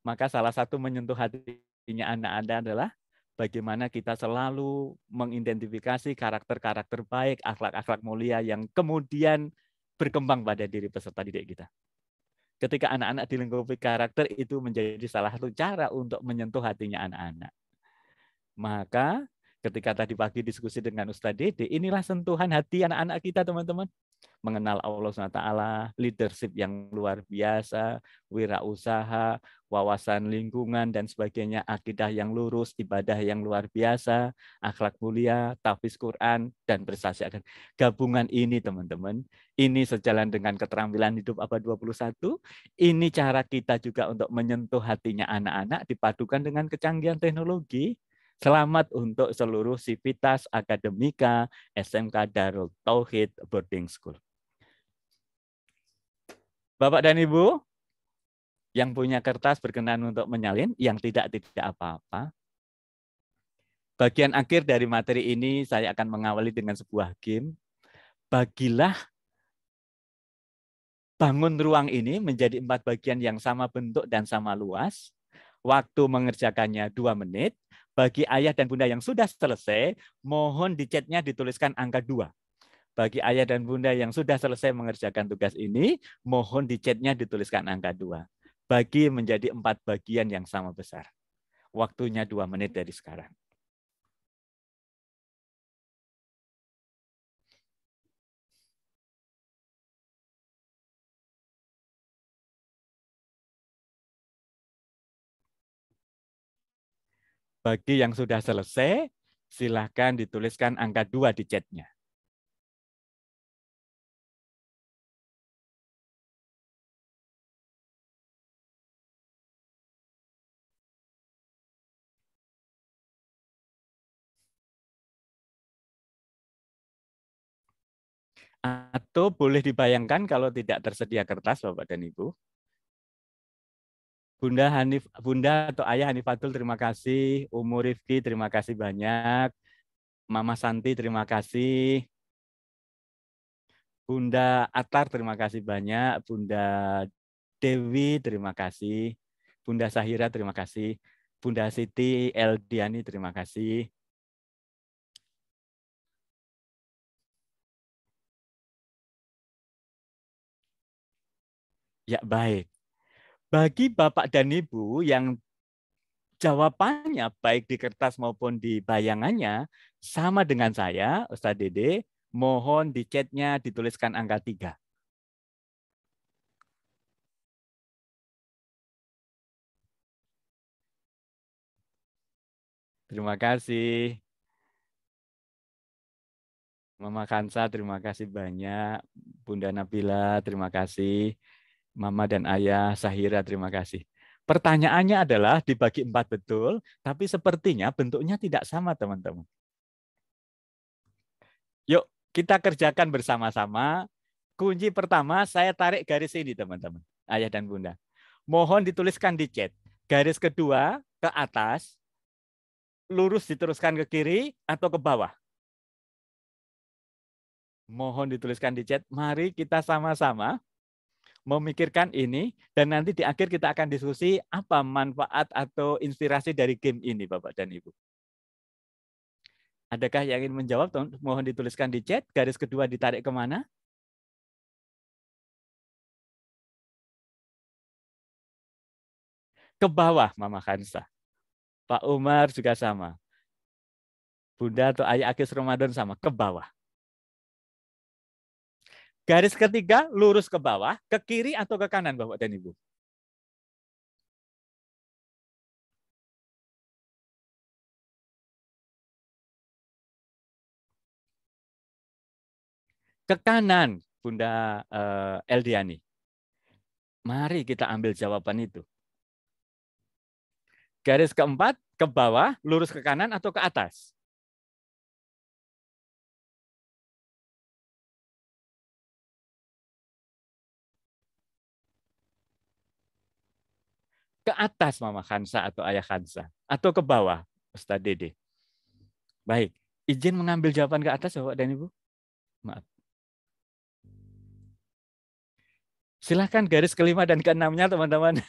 maka salah satu menyentuh hatinya anak-anak adalah bagaimana kita selalu mengidentifikasi karakter-karakter baik, akhlak-akhlak mulia yang kemudian berkembang pada diri peserta didik kita. Ketika anak-anak dilingkupi karakter itu menjadi salah satu cara untuk menyentuh hatinya anak-anak. Maka ketika tadi pagi diskusi dengan Ustadz Dede, inilah sentuhan hati anak-anak kita teman-teman. Mengenal Allah SWT, leadership yang luar biasa, wirausaha, wawasan lingkungan, dan sebagainya, akidah yang lurus, ibadah yang luar biasa, akhlak mulia, tahfiz Quran, dan prestasi akan. Gabungan ini teman-teman, ini sejalan dengan keterampilan hidup abad 21, ini cara kita juga untuk menyentuh hatinya anak-anak dipadukan dengan kecanggihan teknologi. Selamat untuk seluruh sivitas akademika SMK Darul Tauhid Boarding School. Bapak dan Ibu, yang punya kertas berkenan untuk menyalin, yang tidak apa-apa. Bagian akhir dari materi ini saya akan mengawali dengan sebuah game. Bagilah bangun ruang ini menjadi 4 bagian yang sama bentuk dan sama luas. Waktu mengerjakannya 2 menit. Bagi ayah dan bunda yang sudah selesai, mohon di chatnya dituliskan angka 2. Bagi ayah dan bunda yang sudah selesai mengerjakan tugas ini, mohon di chatnya dituliskan angka 2. Bagi menjadi 4 bagian yang sama besar. Waktunya 2 menit dari sekarang. Bagi yang sudah selesai, silakan dituliskan angka 2 di chatnya. Atau boleh dibayangkan kalau tidak tersedia kertas, Bapak dan Ibu. Bunda atau Ayah Hanifatul, terima kasih. Umu Rifki, terima kasih banyak. Mama Santi, terima kasih. Bunda Atar, terima kasih banyak. Bunda Dewi, terima kasih. Bunda Sahira, terima kasih. Bunda Siti Eldiani, terima kasih. Ya, baik. Bagi Bapak dan Ibu yang jawabannya baik di kertas maupun di bayangannya sama dengan saya, Ustadz Dede, mohon di chatnya dituliskan angka 3. Terima kasih. Mama Kansa, terima kasih banyak. Bunda Nabila, terima kasih. Mama dan Ayah Sahira, terima kasih. Pertanyaannya adalah dibagi 4 betul, tapi sepertinya bentuknya tidak sama, teman-teman. Yuk, kita kerjakan bersama-sama. Kunci pertama, saya tarik garis ini, teman-teman, ayah dan bunda. Mohon dituliskan di chat. Garis kedua ke atas, lurus diteruskan ke kiri atau ke bawah. Mohon dituliskan di chat. Mari kita sama-sama memikirkan ini, dan nanti di akhir kita akan diskusi apa manfaat atau inspirasi dari game ini, Bapak dan Ibu. Adakah yang ingin menjawab? Mohon dituliskan di chat. Garis kedua ditarik kemana? Ke bawah, Mama Khansa. Pak Umar juga sama. Bunda atau Ayah Akis Ramadan sama, ke bawah. Garis ketiga lurus ke bawah, ke kiri atau ke kanan, Bapak dan Ibu? Ke kanan, Bunda Eldiani. Mari kita ambil jawaban itu. Garis keempat, ke bawah, lurus ke kanan atau ke atas? Ke atas, Mama Khansa atau Ayah Khansa. Atau ke bawah, Ustadz Dede. Baik, izin mengambil jawaban ke atas, Bapak dan Ibu. Maaf. Silahkan garis kelima dan keenamnya, teman-teman.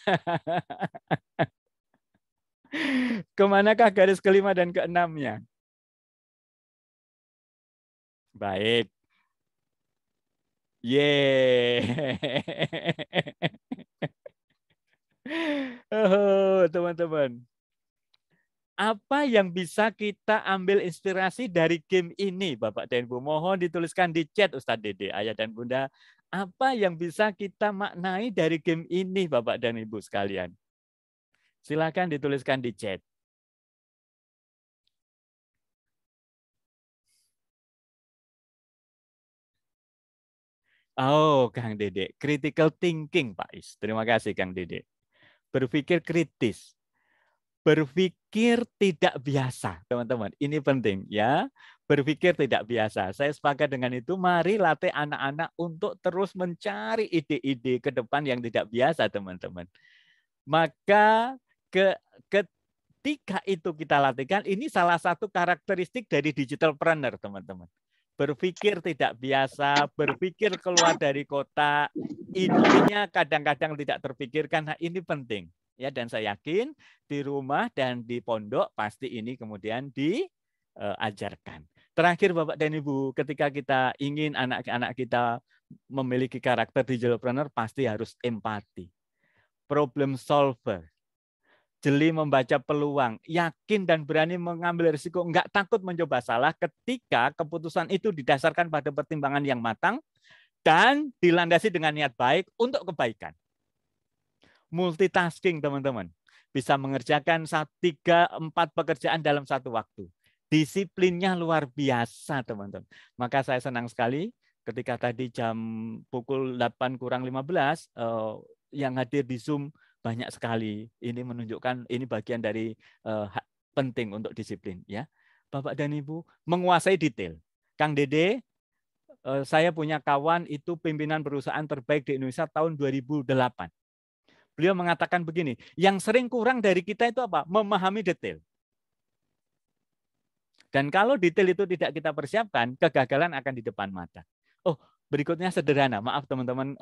Kemanakah garis kelima dan keenamnya? Baik. Yeay. Oh, teman-teman. Apa yang bisa kita ambil inspirasi dari game ini, Bapak dan Ibu? Mohon dituliskan di chat, Ustadz Dede, Ayah dan Bunda. Apa yang bisa kita maknai dari game ini, Bapak dan Ibu sekalian? Silakan dituliskan di chat. Oh, Kang Dede, critical thinking, Pak Is. Terima kasih, Kang Dede. Berpikir kritis. Berpikir tidak biasa, teman-teman. Ini penting ya. Berpikir tidak biasa. Saya sepakat dengan itu. Mari latih anak-anak untuk terus mencari ide-ide ke depan yang tidak biasa, teman-teman. Maka ketika itu kita latihkan, ini salah satu karakteristik dari digitalpreneur, teman-teman. Berpikir tidak biasa, berpikir keluar dari kotak, idenya kadang-kadang tidak terpikirkan. Nah, ini penting. Ya, dan saya yakin di rumah dan di pondok pasti ini kemudian diajarkan. Terakhir Bapak dan Ibu, ketika kita ingin anak-anak kita memiliki karakter digitalpreneur pasti harus empati. Problem solver. Jeli membaca peluang, yakin dan berani mengambil risiko, enggak takut mencoba salah ketika keputusan itu didasarkan pada pertimbangan yang matang dan dilandasi dengan niat baik untuk kebaikan. Multitasking, teman-teman. Bisa mengerjakan 3-4 pekerjaan dalam satu waktu. Disiplinnya luar biasa, teman-teman. Maka saya senang sekali ketika tadi jam pukul 8:15 yang hadir di Zoom banyak sekali. Ini menunjukkan ini bagian dari penting untuk disiplin, ya. Bapak dan Ibu menguasai detail. Kang Dede, saya punya kawan itu pimpinan perusahaan terbaik di Indonesia tahun 2008. Beliau mengatakan begini, yang sering kurang dari kita itu apa? Memahami detail. Dan kalau detail itu tidak kita persiapkan, kegagalan akan di depan mata. Oh, berikutnya sederhana. Maaf teman-teman,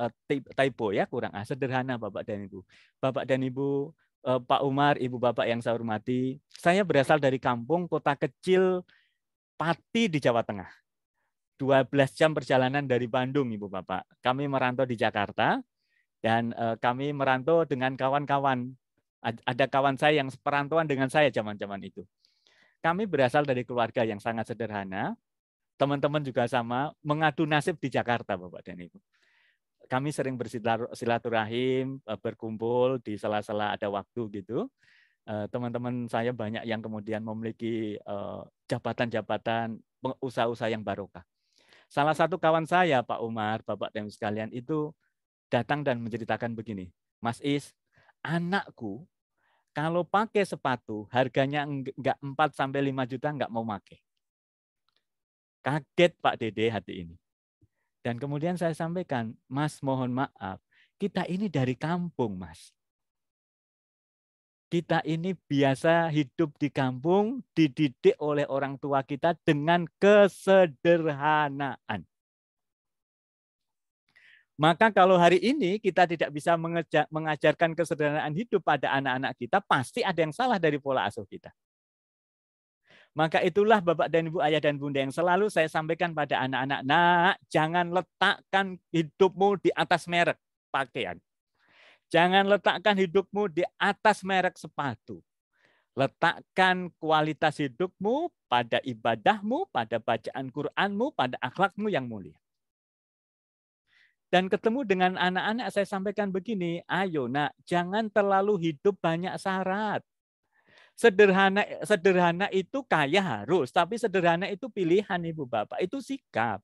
typo ya, kurang. Sederhana Bapak dan Ibu. Bapak dan Ibu, Pak Umar, Ibu Bapak yang saya hormati, saya berasal dari kampung, kota kecil Pati di Jawa Tengah. 12 jam perjalanan dari Bandung, Ibu Bapak. Kami merantau di Jakarta, dan kami merantau dengan kawan-kawan. Ada kawan saya yang perantauan dengan saya zaman-zaman itu. Kami berasal dari keluarga yang sangat sederhana. Teman-teman juga sama, mengadu nasib di Jakarta, Bapak dan Ibu. Kami sering bersilaturahim, berkumpul di sela-sela ada waktu gitu. Teman-teman saya banyak yang kemudian memiliki jabatan-jabatan usaha-usaha yang barokah. Salah satu kawan saya, Pak Umar, Bapak dan Ibu sekalian, itu datang dan menceritakan begini, Mas Is, anakku kalau pakai sepatu harganya enggak 4-5 juta enggak mau pakai. Kaget Pak Dede hati ini. Dan kemudian saya sampaikan, Mas mohon maaf, kita ini dari kampung, Mas. Kita ini biasa hidup di kampung, dididik oleh orang tua kita dengan kesederhanaan. Maka kalau hari ini kita tidak bisa mengajarkan kesederhanaan hidup pada anak-anak kita, pasti ada yang salah dari pola asuh kita. Maka itulah Bapak dan Ibu, ayah dan bunda yang selalu saya sampaikan pada anak-anak, nak, jangan letakkan hidupmu di atas merek pakaian. Jangan letakkan hidupmu di atas merek sepatu. Letakkan kualitas hidupmu pada ibadahmu, pada bacaan Qur'anmu, pada akhlakmu yang mulia. Dan ketemu dengan anak-anak saya sampaikan begini, ayo nak, jangan terlalu hidup banyak syarat. Sederhana itu kaya harus, tapi sederhana itu pilihan Ibu Bapak, itu sikap.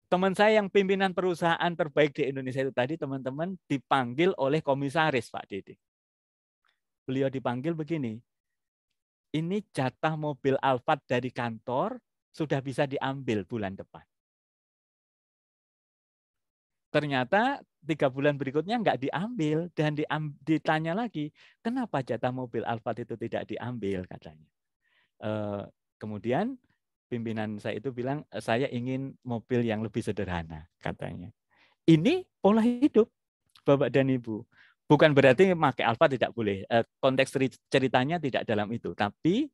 Teman saya yang pimpinan perusahaan terbaik di Indonesia itu tadi, teman-teman, dipanggil oleh komisaris Pak Dede. Beliau dipanggil begini, ini jatah mobil Alphard dari kantor sudah bisa diambil bulan depan. Ternyata 3 bulan berikutnya nggak diambil dan ditanya lagi, kenapa jatah mobil Alphard itu tidak diambil katanya. Kemudian pimpinan saya itu bilang, saya ingin mobil yang lebih sederhana katanya. Ini pola hidup Bapak dan Ibu. Bukan berarti pakai Alphard tidak boleh. Konteks ceritanya tidak dalam itu. Tapi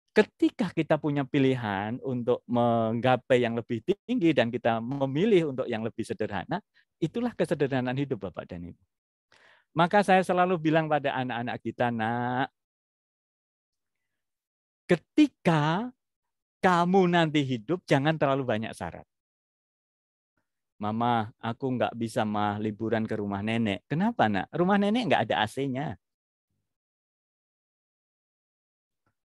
ketika kita punya pilihan untuk menggapai yang lebih tinggi dan kita memilih untuk yang lebih sederhana, itulah kesederhanaan hidup Bapak dan Ibu. Maka saya selalu bilang pada anak-anak kita, nak, ketika kamu nanti hidup, jangan terlalu banyak syarat. Mama, aku nggak bisa liburan ke rumah nenek. Kenapa, nak? Rumah nenek nggak ada AC-nya.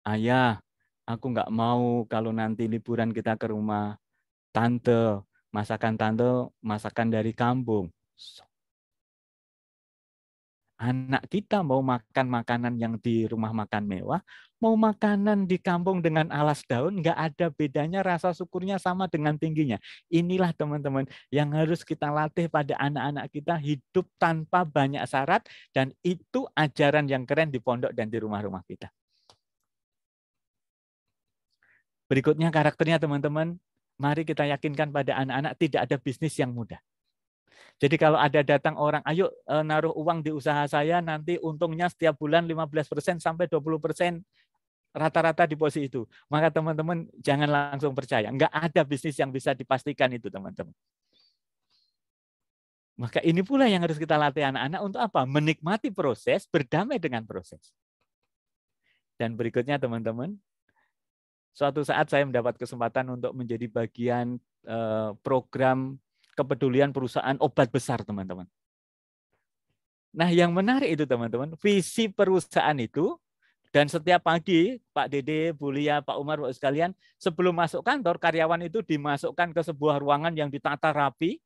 Ayah, aku nggak mau kalau nanti liburan kita ke rumah tante, masakan dari kampung. Anak kita mau makan makanan yang di rumah makan mewah, mau makanan di kampung dengan alas daun, nggak ada bedanya, rasa syukurnya sama dengan tingginya. Inilah teman-teman yang harus kita latih pada anak-anak kita, hidup tanpa banyak syarat, dan itu ajaran yang keren di pondok dan di rumah-rumah kita. Berikutnya karakternya teman-teman, mari kita yakinkan pada anak-anak tidak ada bisnis yang mudah. Jadi kalau ada datang orang, ayo naruh uang di usaha saya, nanti untungnya setiap bulan 15% sampai 20% rata-rata di posisi itu. Maka teman-teman jangan langsung percaya. Enggak ada bisnis yang bisa dipastikan itu teman-teman. Maka ini pula yang harus kita latih anak-anak untuk apa? Menikmati proses, berdamai dengan proses. Dan berikutnya teman-teman, suatu saat saya mendapat kesempatan untuk menjadi bagian program kepedulian perusahaan obat besar, teman-teman. Nah, yang menarik itu, teman-teman, visi perusahaan itu, dan setiap pagi, Pak Dede, Bu Lia, Pak Umar, Bapak sekalian, sebelum masuk kantor, karyawan itu dimasukkan ke sebuah ruangan yang ditata rapi,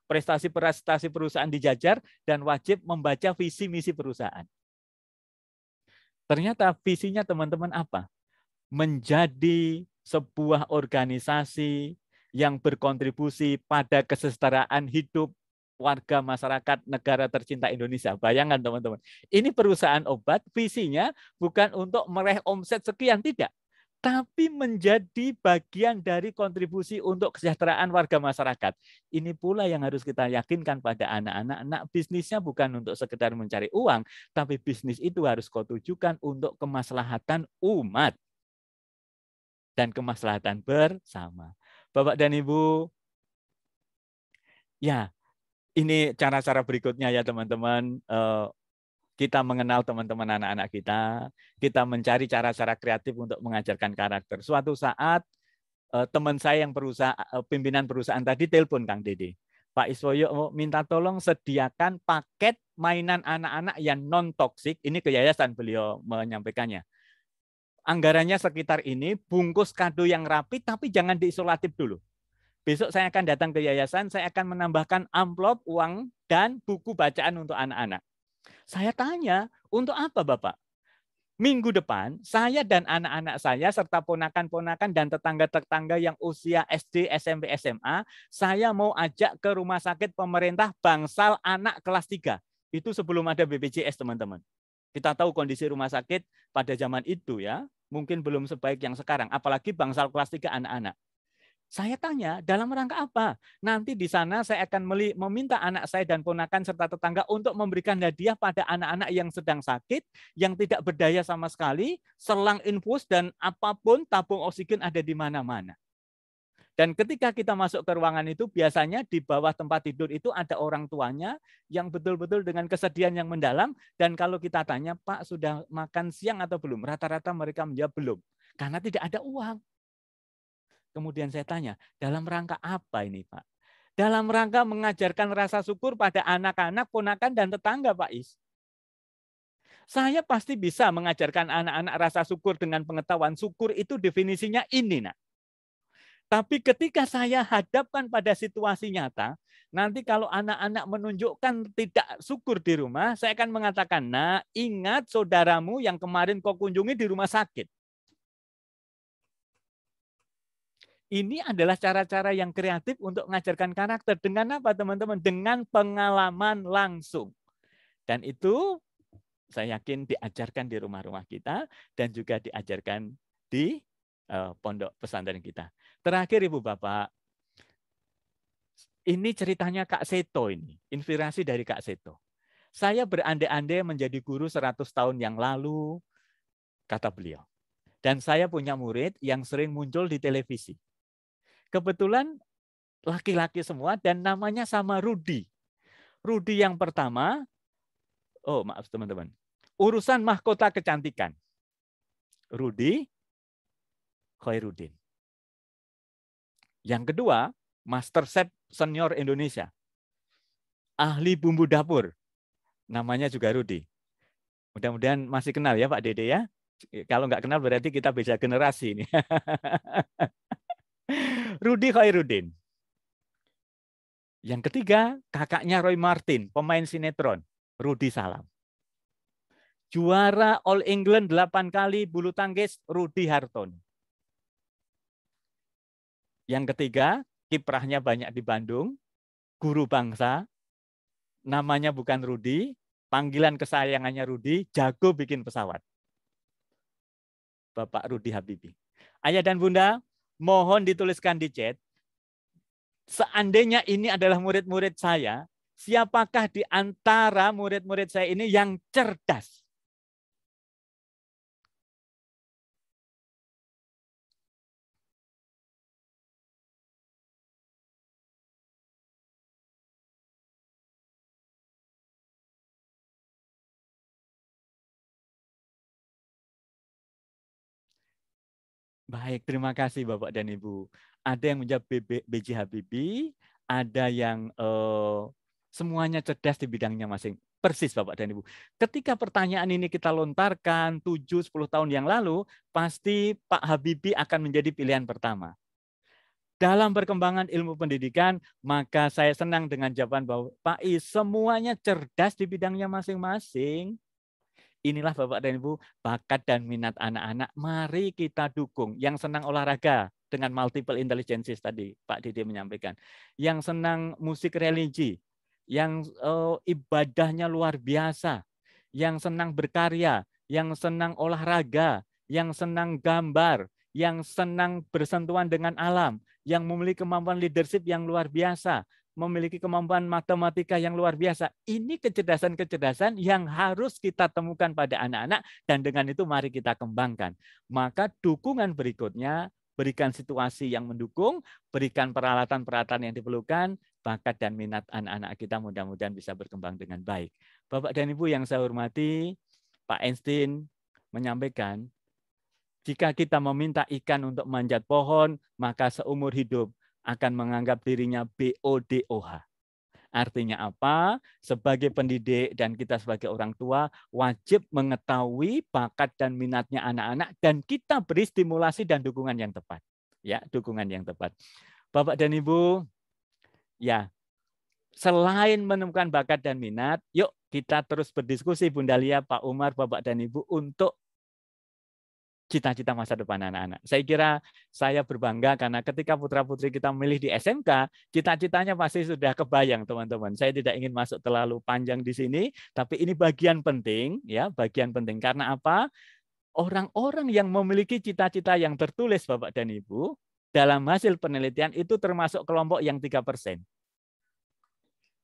prestasi-prestasi perusahaan dijajar, dan wajib membaca visi misi perusahaan. Ternyata visinya, teman-teman, apa? Menjadi sebuah organisasi yang berkontribusi pada kesetaraan hidup warga masyarakat negara tercinta Indonesia. Bayangkan teman-teman, ini perusahaan obat, visinya bukan untuk meraih omset sekian, tidak. Tapi menjadi bagian dari kontribusi untuk kesejahteraan warga masyarakat. Ini pula yang harus kita yakinkan pada anak-anak. Bisnisnya bukan untuk sekedar mencari uang, tapi bisnis itu harus kau tujukan untuk kemaslahatan umat dan kemaslahatan bersama. Bapak dan Ibu, ya ini cara-cara berikutnya ya teman-teman. Kita mengenal teman-teman anak-anak kita mencari cara-cara kreatif untuk mengajarkan karakter. Suatu saat teman saya yang pimpinan perusahaan tadi telepon Kang Dede. Pak Iswoyo minta tolong sediakan paket mainan anak-anak yang non-toksik. Ini ke yayasan beliau menyampaikannya. Anggarannya sekitar ini, bungkus kado yang rapi, tapi jangan diisolatif dulu. Besok saya akan datang ke yayasan, saya akan menambahkan amplop, uang, dan buku bacaan untuk anak-anak. Saya tanya, untuk apa Bapak? Minggu depan, saya dan anak-anak saya serta ponakan-ponakan dan tetangga-tetangga yang usia SD, SMP, SMA, saya mau ajak ke rumah sakit pemerintah Bangsal anak kelas 3. Itu sebelum ada BPJS, teman-teman. Kita tahu kondisi rumah sakit pada zaman itu ya, mungkin belum sebaik yang sekarang, apalagi Bangsal kelas 3 anak-anak. Saya tanya, dalam rangka apa? Nanti di sana saya akan meminta anak saya dan ponakan serta tetangga untuk memberikan hadiah pada anak-anak yang sedang sakit, yang tidak berdaya sama sekali, selang infus dan apapun, tabung oksigen ada di mana-mana. Dan ketika kita masuk ke ruangan itu, biasanya di bawah tempat tidur itu ada orang tuanya yang betul-betul dengan kesedihan yang mendalam. Dan kalau kita tanya, Pak sudah makan siang atau belum? Rata-rata mereka menjawab belum, karena tidak ada uang. Kemudian saya tanya, dalam rangka apa ini Pak? Dalam rangka mengajarkan rasa syukur pada anak-anak, ponakan, dan tetangga Pak Is. Saya pasti bisa mengajarkan anak-anak rasa syukur dengan pengetahuan syukur itu definisinya ini. Nah. Tapi ketika saya hadapkan pada situasi nyata, nanti kalau anak-anak menunjukkan tidak syukur di rumah, saya akan mengatakan, nah ingat saudaramu yang kemarin kau kunjungi di rumah sakit. Ini adalah cara-cara yang kreatif untuk mengajarkan karakter. Dengan apa teman-teman? Dengan pengalaman langsung. Dan itu saya yakin diajarkan di rumah-rumah kita dan juga diajarkan di pondok pesantren kita. Terakhir Ibu Bapak, ini ceritanya Kak Seto ini. Inspirasi dari Kak Seto. Saya berandai-andai menjadi guru 100 tahun yang lalu, kata beliau. Dan saya punya murid yang sering muncul di televisi. Kebetulan laki-laki semua dan namanya sama Rudi. Rudi yang pertama, oh maaf teman-teman, urusan mahkota kecantikan. Rudi Khairuddin. Yang kedua, Master Chef Senior Indonesia. Ahli bumbu dapur. Namanya juga Rudi. Mudah-mudahan masih kenal ya Pak Dede ya. Kalau nggak kenal berarti kita beda generasi ini. Rudi Khairuddin. Yang ketiga, kakaknya Roy Martin, pemain sinetron, Rudi Salam. Juara All England 8 kali bulu tangkis, Rudi Hartono. Yang ketiga, kiprahnya banyak di Bandung, guru bangsa, namanya bukan Rudi, panggilan kesayangannya Rudi, jago bikin pesawat. Bapak Rudi Habibie. Ayah dan Bunda, mohon dituliskan di chat, seandainya ini adalah murid-murid saya, siapakah di antara murid-murid saya ini yang cerdas? Baik, terima kasih Bapak dan Ibu. Ada yang menjawab B.J. Habibie, ada yang semuanya cerdas di bidangnya masing. Persis Bapak dan Ibu. Ketika pertanyaan ini kita lontarkan 7-10 tahun yang lalu, pasti Pak Habibie akan menjadi pilihan pertama. Dalam perkembangan ilmu pendidikan, maka saya senang dengan jawaban bahwa Pak I semuanya cerdas di bidangnya masing-masing. Inilah Bapak dan Ibu, bakat dan minat anak-anak, mari kita dukung. Yang senang olahraga dengan multiple intelligences tadi Pak Dede menyampaikan. Yang senang musik religi, yang ibadahnya luar biasa, yang senang berkarya, yang senang olahraga, yang senang gambar, yang senang bersentuhan dengan alam, yang memiliki kemampuan leadership yang luar biasa, memiliki kemampuan matematika yang luar biasa. Ini kecerdasan-kecerdasan yang harus kita temukan pada anak-anak dan dengan itu mari kita kembangkan. Maka dukungan berikutnya, berikan situasi yang mendukung, berikan peralatan-peralatan yang diperlukan, bakat dan minat anak-anak kita mudah-mudahan bisa berkembang dengan baik. Bapak dan Ibu yang saya hormati, Pak Einstein menyampaikan, jika kita meminta ikan untuk manjat pohon, maka seumur hidup akan menganggap dirinya BODOH. Artinya apa? Sebagai pendidik dan kita sebagai orang tua wajib mengetahui bakat dan minatnya anak-anak dan kita beri stimulasi dan dukungan yang tepat. Ya, dukungan yang tepat. Bapak dan Ibu, ya, selain menemukan bakat dan minat, yuk kita terus berdiskusi Bunda Lia, Pak Umar, Bapak dan Ibu untuk cita-cita masa depan anak-anak. Saya kira saya berbangga karena ketika putra-putri kita memilih di SMK, cita-citanya pasti sudah kebayang, teman-teman. Saya tidak ingin masuk terlalu panjang di sini, tapi ini bagian penting, ya, bagian penting. Karena apa? Orang-orang yang memiliki cita-cita yang tertulis, Bapak dan Ibu, dalam hasil penelitian itu termasuk kelompok yang 3%.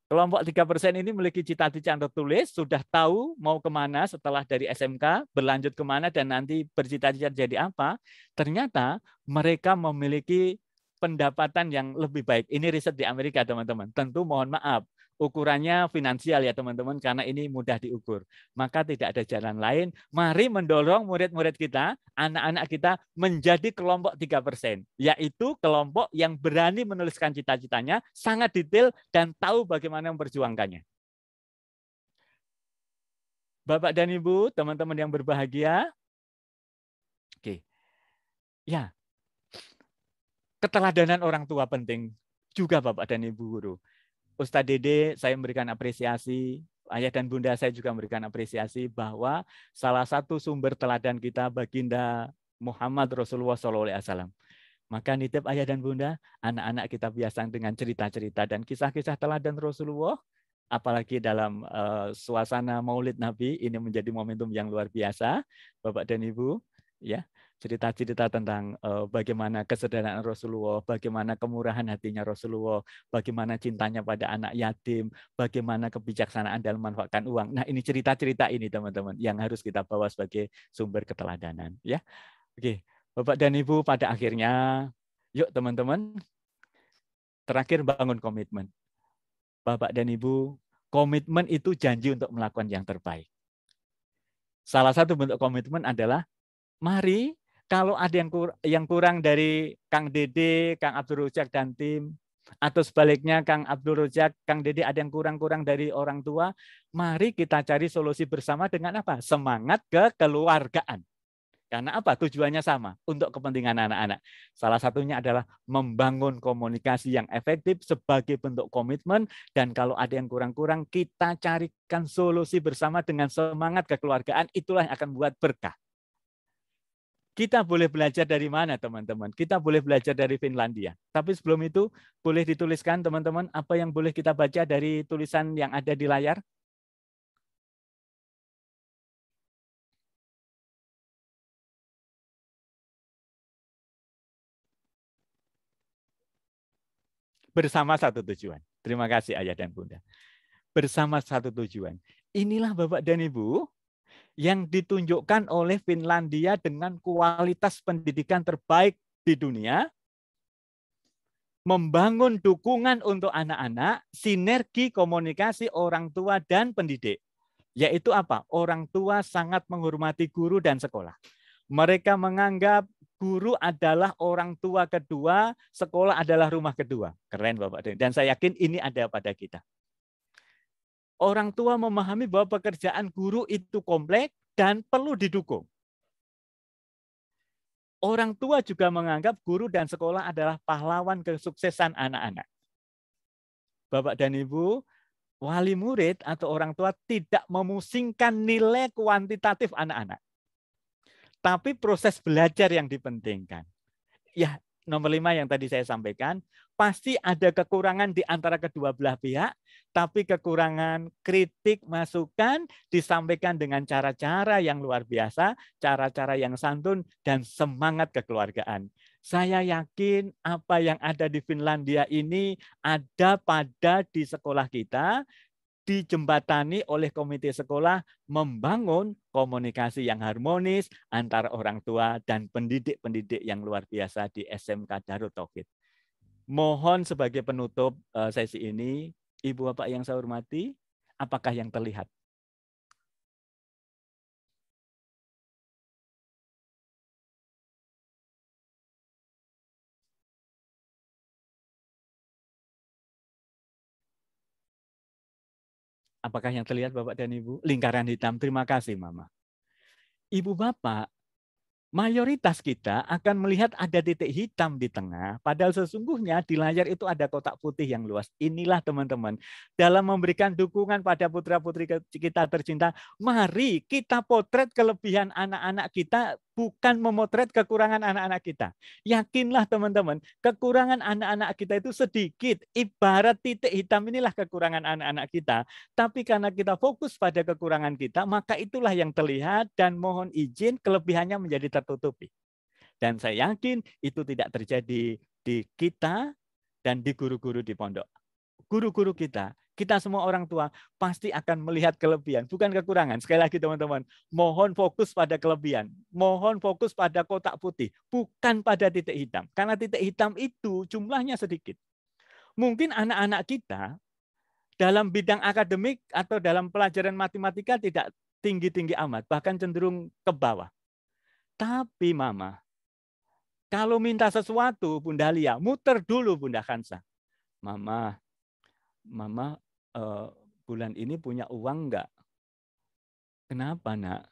Kelompok 3% ini memiliki cita-cita yang tertulis, sudah tahu mau kemana setelah dari SMK, berlanjut kemana, dan nanti bercita-cita jadi apa. Ternyata mereka memiliki pendapatan yang lebih baik. Ini riset di Amerika, teman-teman. Tentu mohon maaf, ukurannya finansial ya teman-teman, karena ini mudah diukur. Maka tidak ada jalan lain. Mari mendorong murid-murid kita, anak-anak kita menjadi kelompok 3%, yaitu kelompok yang berani menuliskan cita-citanya, sangat detail dan tahu bagaimana memperjuangkannya. Bapak dan Ibu, teman-teman yang berbahagia, oke, ya, keteladanan orang tua penting juga Bapak dan Ibu guru. Ustadz Dede, saya memberikan apresiasi, ayah dan bunda saya juga memberikan apresiasi bahwa salah satu sumber teladan kita baginda Muhammad Rasulullah SAW. Maka nitip ayah dan bunda, anak-anak kita biasakan dengan cerita-cerita dan kisah-kisah teladan Rasulullah, apalagi dalam suasana Maulid Nabi, ini menjadi momentum yang luar biasa, Bapak dan Ibu, ya. Cerita-cerita tentang bagaimana kesederhanaan Rasulullah, bagaimana kemurahan hatinya Rasulullah, bagaimana cintanya pada anak yatim, bagaimana kebijaksanaan dalam memanfaatkan uang. Nah, ini cerita-cerita ini teman-teman yang harus kita bawa sebagai sumber keteladanan, ya. Oke, Bapak dan Ibu, pada akhirnya yuk teman-teman, terakhir bangun komitmen. Bapak dan Ibu, komitmen itu janji untuk melakukan yang terbaik. Salah satu bentuk komitmen adalah mari kalau ada yang kurang dari Kang Dede, Kang Abdul Rojak dan tim, atau sebaliknya Kang Abdul Rojak, Kang Dede ada yang kurang-kurang dari orang tua, mari kita cari solusi bersama dengan apa? Semangat kekeluargaan. Karena apa? Tujuannya sama, untuk kepentingan anak-anak. Salah satunya adalah membangun komunikasi yang efektif sebagai bentuk komitmen, dan kalau ada yang kurang-kurang, kita carikan solusi bersama dengan semangat kekeluargaan, itulah yang akan membuat berkah. Kita boleh belajar dari mana, teman-teman? Kita boleh belajar dari Finlandia. Tapi sebelum itu, boleh dituliskan, teman-teman, apa yang boleh kita baca dari tulisan yang ada di layar? Bersama satu tujuan. Terima kasih, Ayah dan Bunda. Bersama satu tujuan. Inilah Bapak dan Ibu, yang ditunjukkan oleh Finlandia dengan kualitas pendidikan terbaik di dunia, membangun dukungan untuk anak-anak, sinergi komunikasi orang tua dan pendidik. Yaitu apa? Orang tua sangat menghormati guru dan sekolah. Mereka menganggap guru adalah orang tua kedua, sekolah adalah rumah kedua. Keren Bapak. Dan saya yakin ini ada pada kita. Orang tua memahami bahwa pekerjaan guru itu kompleks dan perlu didukung. Orang tua juga menganggap guru dan sekolah adalah pahlawan kesuksesan anak-anak. Bapak dan Ibu, wali murid atau orang tua tidak memusingkan nilai kuantitatif anak-anak. Tapi proses belajar yang dipentingkan. Ya, nomor 5 yang tadi saya sampaikan, pasti ada kekurangan di antara kedua belah pihak, tapi kekurangan kritik, masukan disampaikan dengan cara-cara yang luar biasa, cara-cara yang santun, dan semangat kekeluargaan. Saya yakin apa yang ada di Finlandia ini ada di sekolah kita, dijembatani oleh komite sekolah, membangun komunikasi yang harmonis antara orang tua dan pendidik-pendidik yang luar biasa di SMK Darut Tauhid. Mohon sebagai penutup sesi ini, Ibu Bapak yang saya hormati, apakah yang terlihat? Apakah yang terlihat Bapak dan Ibu? Lingkaran hitam, terima kasih Mama. Ibu Bapak, mayoritas kita akan melihat ada titik hitam di tengah, padahal sesungguhnya di layar itu ada kotak putih yang luas. Inilah teman-teman, dalam memberikan dukungan pada putra-putri kita tercinta, mari kita potret kelebihan anak-anak kita bukan memotret kekurangan anak-anak kita. Yakinlah teman-teman, kekurangan anak-anak kita itu sedikit. Ibarat titik hitam inilah kekurangan anak-anak kita. Tapi karena kita fokus pada kekurangan kita, maka itulah yang terlihat dan mohon izin kelebihannya menjadi tertutupi. Dan saya yakin itu tidak terjadi di kita dan di guru-guru di pondok. Guru-guru kita semua orang tua pasti akan melihat kelebihan, bukan kekurangan. Sekali lagi teman-teman, mohon fokus pada kelebihan. Mohon fokus pada kotak putih, bukan pada titik hitam. Karena titik hitam itu jumlahnya sedikit. Mungkin anak-anak kita dalam bidang akademik atau dalam pelajaran matematika tidak tinggi-tinggi amat, bahkan cenderung ke bawah. Tapi Mama, kalau minta sesuatu, Bunda Lia, muter dulu Bunda Khansa. Mama, bulan ini punya uang enggak? Kenapa, Nak?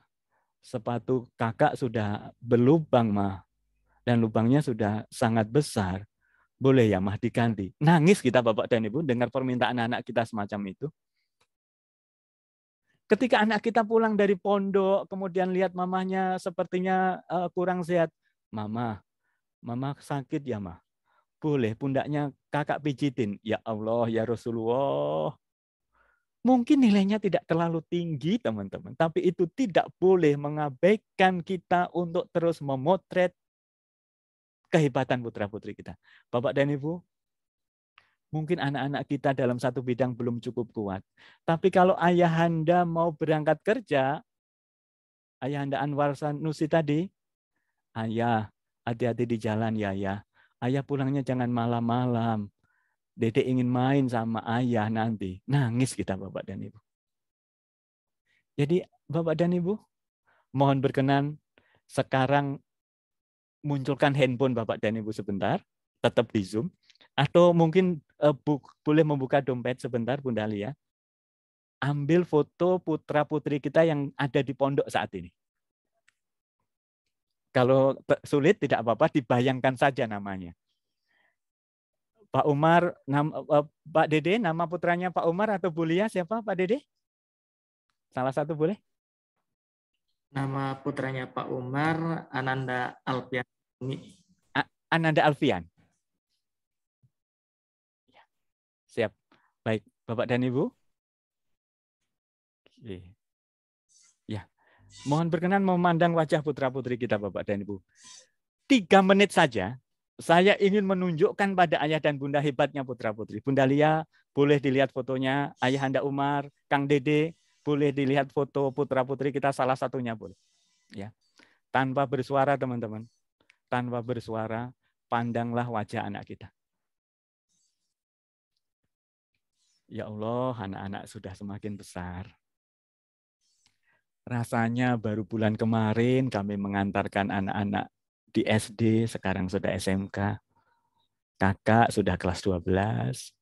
Sepatu kakak sudah berlubang, Mah. Dan lubangnya sudah sangat besar. Boleh ya, Mah, diganti? Nangis kita, Bapak dan Ibu, dengar permintaan anak kita semacam itu. Ketika anak kita pulang dari pondok, kemudian lihat mamanya sepertinya kurang sehat. Mama sakit ya, Mah? Boleh, pundaknya kakak pijitin. Ya Allah, ya Rasulullah. Mungkin nilainya tidak terlalu tinggi, teman-teman. Tapi itu tidak boleh mengabaikan kita untuk terus memotret kehebatan putra-putri kita. Bapak dan Ibu, mungkin anak-anak kita dalam satu bidang belum cukup kuat. Tapi kalau ayahanda mau berangkat kerja, ayahanda Anwar Sanusi tadi, ayah, hati-hati di jalan ya, ayah. Ayah pulangnya jangan malam-malam. Dedek ingin main sama ayah nanti. Nangis kita Bapak dan Ibu. Jadi Bapak dan Ibu, mohon berkenan sekarang munculkan handphone Bapak dan Ibu sebentar, tetap di Zoom. Atau mungkin boleh membuka dompet sebentar Bunda Lia. Ambil foto putra-putri kita yang ada di pondok saat ini. Kalau sulit tidak apa-apa, dibayangkan saja namanya. Pak Umar, Pak Dede, nama putranya Pak Umar atau Bu Lia siapa Pak Dede? Salah satu boleh? Nama putranya Pak Umar, Ananda Alfian. Ananda Alfian. Siap. Baik, Bapak dan Ibu. Ya. Mohon berkenan memandang wajah putra-putri kita Bapak dan Ibu. 3 menit saja. Saya ingin menunjukkan pada ayah dan bunda hebatnya putra-putri. Bunda Lia, boleh dilihat fotonya. Ayahanda Umar, Kang Dede, boleh dilihat foto putra-putri kita salah satunya boleh. Ya. Tanpa bersuara teman-teman. Tanpa bersuara, pandanglah wajah anak kita. Ya Allah, anak-anak sudah semakin besar. Rasanya baru bulan kemarin kami mengantarkan anak-anak di SD, sekarang sudah SMK. Kakak sudah kelas 12.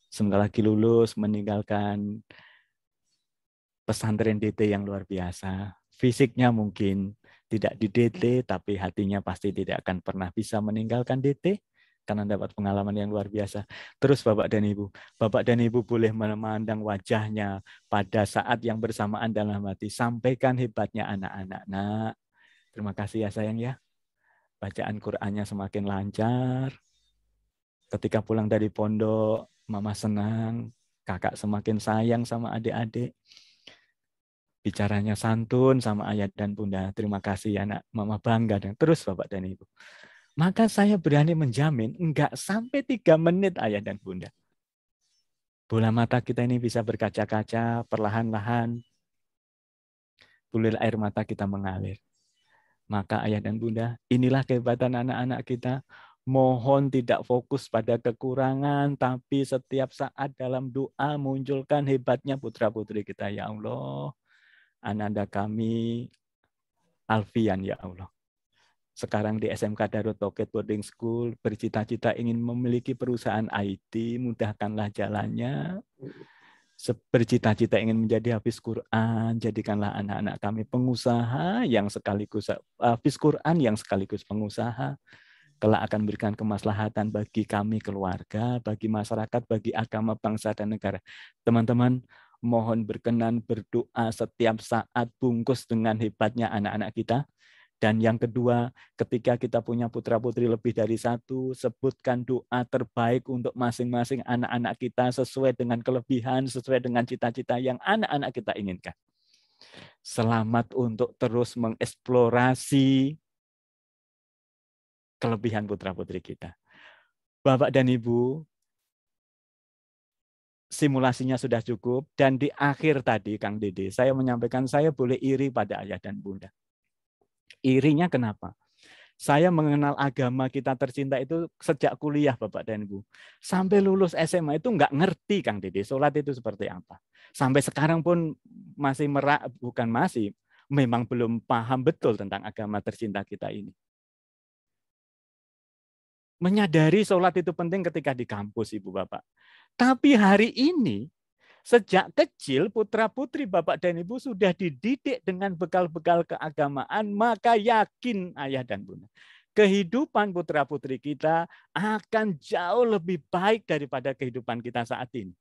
Sebentar lagi lulus, meninggalkan pesantren DT yang luar biasa. Fisiknya mungkin tidak di DT, tapi hatinya pasti tidak akan pernah bisa meninggalkan DT karena dapat pengalaman yang luar biasa. Terus Bapak dan Ibu boleh memandang wajahnya pada saat yang bersamaan dalam hati. Sampaikan hebatnya anak-anak. Nak, terima kasih ya sayang ya. Bacaan Qur'annya semakin lancar. Ketika pulang dari pondok, Mama senang. Kakak semakin sayang sama adik-adik. Bicaranya santun sama ayah dan bunda. Terima kasih ya nak. Mama bangga. Dan terus Bapak dan Ibu. Maka saya berani menjamin enggak sampai 3 menit ayah dan bunda. Bola mata kita ini bisa berkaca-kaca, perlahan-lahan. Bulir air mata kita mengalir. Maka ayah dan bunda, inilah kehebatan anak-anak kita. Mohon tidak fokus pada kekurangan, tapi setiap saat dalam doa munculkan hebatnya putra-putri kita. Ya Allah, ananda kami, Alfian ya Allah. Sekarang di SMK Darut Tauhid Boarding School, bercita-cita ingin memiliki perusahaan IT, mudahkanlah jalannya. Bercita-cita ingin menjadi hafiz Quran, jadikanlah anak-anak kami pengusaha yang sekaligus hafiz Quran yang sekaligus pengusaha. Kelak akan berikan kemaslahatan bagi kami keluarga, bagi masyarakat, bagi agama, bangsa dan negara. Teman-teman, mohon berkenan berdoa setiap saat bungkus dengan hebatnya anak-anak kita. Dan yang kedua, ketika kita punya putra-putri lebih dari satu, sebutkan doa terbaik untuk masing-masing anak-anak kita sesuai dengan kelebihan, sesuai dengan cita-cita yang anak-anak kita inginkan. Selamat untuk terus mengeksplorasi kelebihan putra-putri kita. Bapak dan Ibu, simulasinya sudah cukup. Dan di akhir tadi, Kang Dede, saya menyampaikan saya boleh iri pada ayah dan bunda. Irinya kenapa? Saya mengenal agama kita tercinta itu sejak kuliah, Bapak dan Ibu. Sampai lulus SMA itu nggak ngerti, Kang Dede, sholat itu seperti apa. Sampai sekarang pun masih memang belum paham betul tentang agama tercinta kita ini. Menyadari sholat itu penting ketika di kampus, Ibu Bapak. Tapi hari ini, sejak kecil putra-putri Bapak dan Ibu sudah dididik dengan bekal-bekal keagamaan, maka yakin ayah dan bunda, kehidupan putra-putri kita akan jauh lebih baik daripada kehidupan kita saat ini.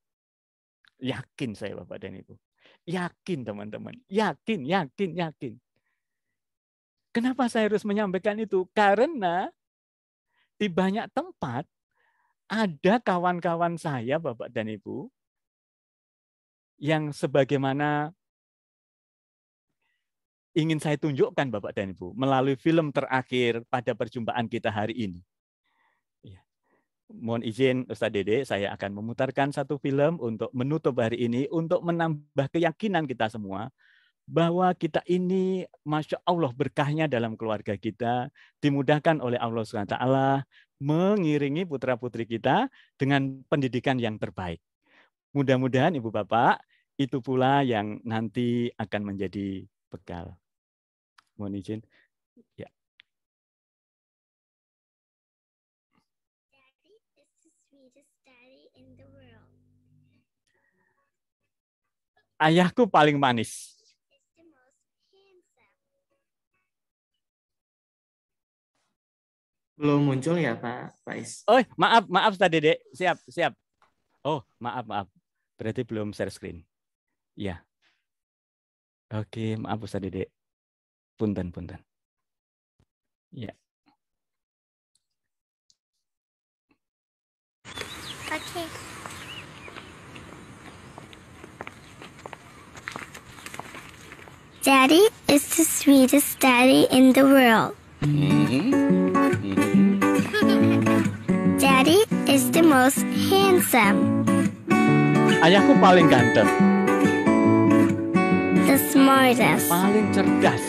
Yakin saya Bapak dan Ibu. Yakin teman-teman. Yakin. Kenapa saya harus menyampaikan itu? Karena di banyak tempat ada kawan-kawan saya Bapak dan Ibu yang sebagaimana ingin saya tunjukkan Bapak dan Ibu melalui film terakhir pada perjumpaan kita hari ini. Ya. Mohon izin Ustadz Dede, saya akan memutarkan satu film untuk menutup hari ini, untuk menambah keyakinan kita semua bahwa kita ini Masya Allah berkahnya dalam keluarga kita, dimudahkan oleh Allah SWT mengiringi putra-putri kita dengan pendidikan yang terbaik. Mudah-mudahan Ibu Bapak, itu pula yang nanti akan menjadi bekal. Mohon izin. Ya. Ayahku paling manis. Belum muncul ya Pak Faiz? Oh, maaf Ustaz Dede. Siap. Oh, maaf. Berarti belum share screen. Ya. Oke, maaf Ustaz Dede. Punten. Ya. Oke. Daddy is the sweetest daddy in the world. Daddy is the most handsome. Ayahku paling ganteng. The smartest. Paling cerdas.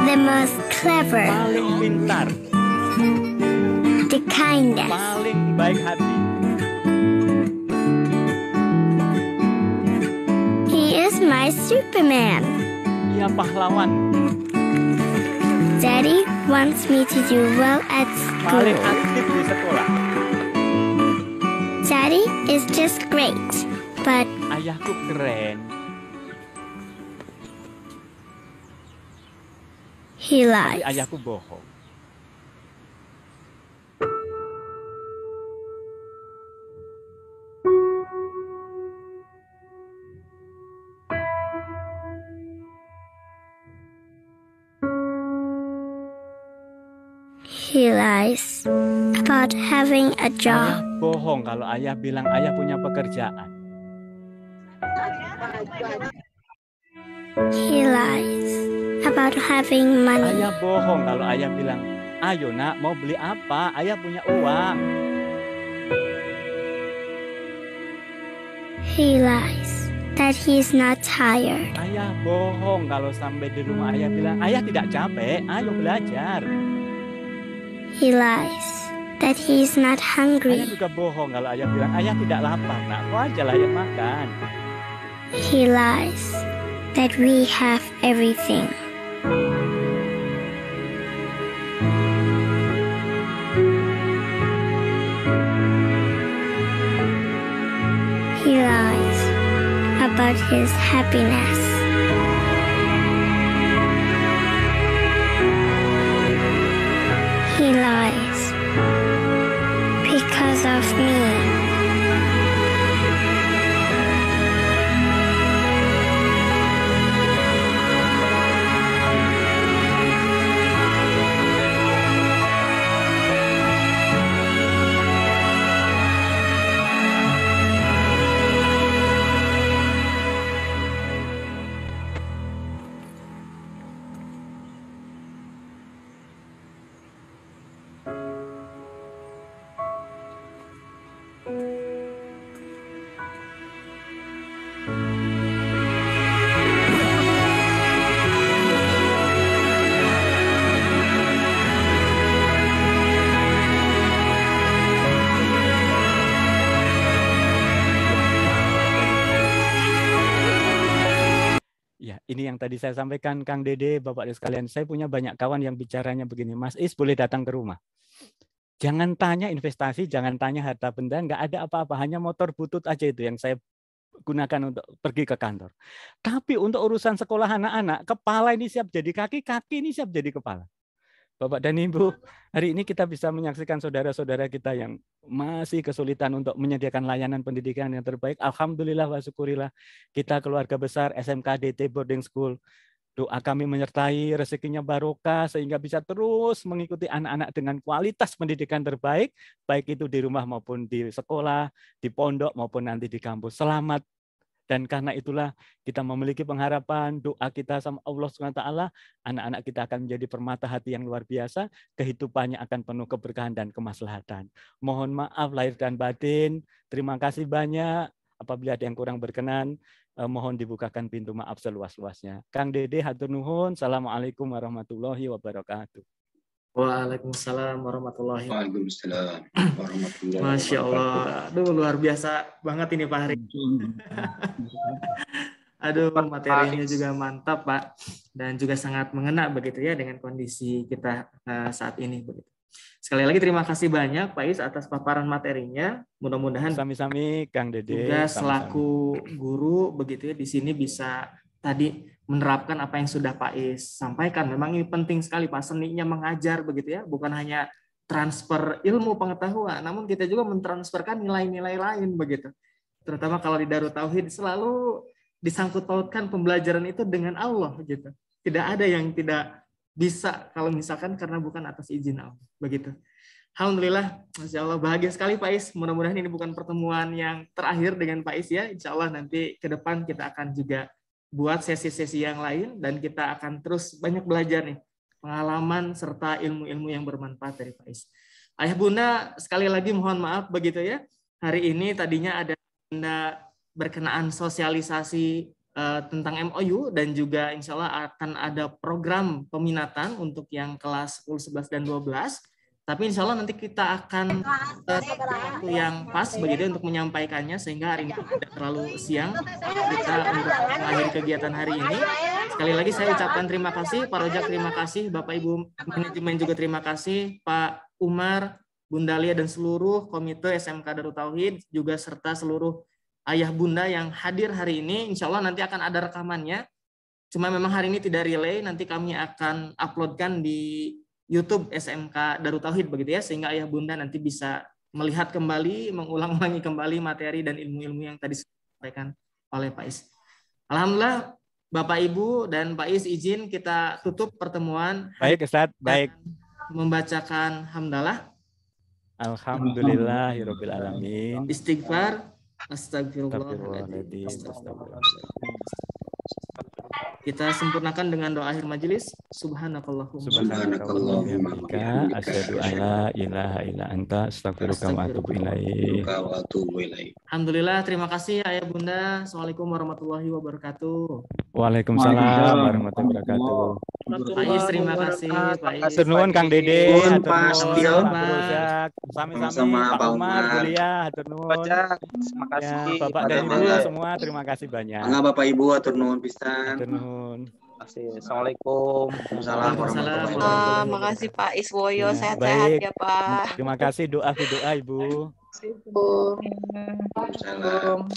The most clever. Paling pintar. The kindest. Paling baik hati. He is my Superman. Dia pahlawan. Daddy wants me to do well at Paling school. aktif di sekolah. Daddy is just great, but Ayahku keren. he Tapi lies. ayahku bohong. He lies about having a Ayah job. bohong kalau ayah bilang ayah punya pekerjaan. He lies about having money. Ayah bohong kalau ayah bilang, ayo nak mau beli apa? Ayah punya uang. He lies that he is not tired. Ayah bohong kalau sampai di rumah ayah bilang, ayah tidak capek, ayo belajar. He lies that he is not Ayah hungry. juga bohong kalau ayah bilang, ayah tidak lapar, nak, kau aja lah yang makan. He lies that we have everything. He lies about his happiness. He lies because of me. Ya, ini yang tadi saya sampaikan Kang Dede, Bapak Ibu sekalian. Saya punya banyak kawan yang bicaranya begini, Mas Is boleh datang ke rumah. Jangan tanya investasi, jangan tanya harta benda, nggak ada apa-apa, hanya motor butut aja itu yang saya gunakan untuk pergi ke kantor. Tapi untuk urusan sekolah anak-anak, kepala ini siap jadi kaki, kaki ini siap jadi kepala. Bapak dan Ibu, hari ini kita bisa menyaksikan saudara-saudara kita yang masih kesulitan untuk menyediakan layanan pendidikan yang terbaik. Alhamdulillah wa syukurillah, kita keluarga besar SMK DT Boarding School. Doa kami menyertai, rezekinya barokah, sehingga bisa terus mengikuti anak-anak dengan kualitas pendidikan terbaik, baik itu di rumah maupun di sekolah, di pondok maupun nanti di kampus. Selamat. Dan karena itulah kita memiliki pengharapan, doa kita sama Allah SWT, anak-anak kita akan menjadi permata hati yang luar biasa, kehidupannya akan penuh keberkahan dan kemaslahatan. Mohon maaf lahir dan batin, terima kasih banyak. Apabila ada yang kurang berkenan, mohon dibukakan pintu maaf seluas-luasnya. Kang Dede, hatur nuhun. Assalamualaikum warahmatullahi wabarakatuh. Waalaikumsalam warahmatullahi wabarakatuh. Waalaikumsalam warahmatullahi Masya Allah, aduh luar biasa banget ini Pak Hari. Aduh, materinya juga mantap Pak, dan juga sangat mengena begitu ya dengan kondisi kita saat ini begitu. Sekali lagi terima kasih banyak Pak Is atas paparan materinya. Mudah-mudahan Sami-sami Kang Dede. Juga selaku guru begitu ya di sini bisa tadi menerapkan apa yang sudah Pak Is sampaikan. Memang ini penting sekali Pak, seninya mengajar begitu ya, bukan hanya transfer ilmu pengetahuan, namun kita juga mentransferkan nilai-nilai lain begitu. Terutama kalau di Darut Tauhid selalu disangkut pautkan pembelajaran itu dengan Allah gitu. Tidak ada yang tidak bisa kalau misalkan karena bukan atas izin Allah begitu. Alhamdulillah, Masya Allah, bahagia sekali Pak Is. Mudah-mudahan ini bukan pertemuan yang terakhir dengan Pak Is ya. Insya Allah nanti ke depan kita akan juga buat sesi-sesi yang lain dan kita akan terus banyak belajar nih pengalaman serta ilmu-ilmu yang bermanfaat dari Pak Is. Ayah Bunda, sekali lagi mohon maaf begitu ya. Hari ini tadinya ada agenda berkenaan sosialisasi tentang MOU dan juga insya Allah akan ada program peminatan untuk yang kelas 10, 11, dan 12. Tapi insya Allah nanti kita akan waktu yang pas begitu untuk menyampaikannya sehingga hari ini tidak terlalu siang kita untuk mengakhiri kegiatan hari ini. Sekali lagi saya ucapkan terima kasih Pak Rojak, terima kasih Bapak Ibu manajemen juga terima kasih Pak Umar, Bunda Lia dan seluruh komite SMK Darut Tauhid juga serta seluruh ayah bunda yang hadir hari ini. Insya Allah nanti akan ada rekamannya. Cuma memang hari ini tidak relay, nanti kami akan uploadkan di YouTube SMK Darut Tauhid begitu ya, sehingga ayah bunda nanti bisa melihat kembali, mengulang-ulangi kembali materi dan ilmu-ilmu yang tadi disampaikan oleh Pak Is. Alhamdulillah, Bapak Ibu dan Pak Is izin kita tutup pertemuan. Baik Ustaz, baik. Membacakan hamdalah. Alhamdulillahirabbil alamin. Istighfar. Astagfirullahaladzim. Kita sempurnakan dengan doa akhir majelis. Subhanakallahumma bihamdika asyhadu an la ilaha illa anta astaghfiruka wa atubu ilaik. Alhamdulillah, terima kasih Ayah Bunda. Assalamualaikum warahmatullahi wabarakatuh. Waalaikumsalam warahmatullahi wabarakatuh. Pak Is, terima kasih. Pak Is. Hatur nuhun Kang Dede, hatur Pak Setio, sama-sama Pak Umar, kuliah, hatur nuhun. Terima kasih. Bapak dan Ibu semua terima kasih banyak. Mangga Bapak Ibu hatur nuhun pisan. Hatur nuhun. Assalamualaikum. Waalaikumsalam. Makasih Pak Iswoyo, Ya, sehat-sehat baik. ya Pak. Terima kasih doa Ibu. Waalaikumsalam.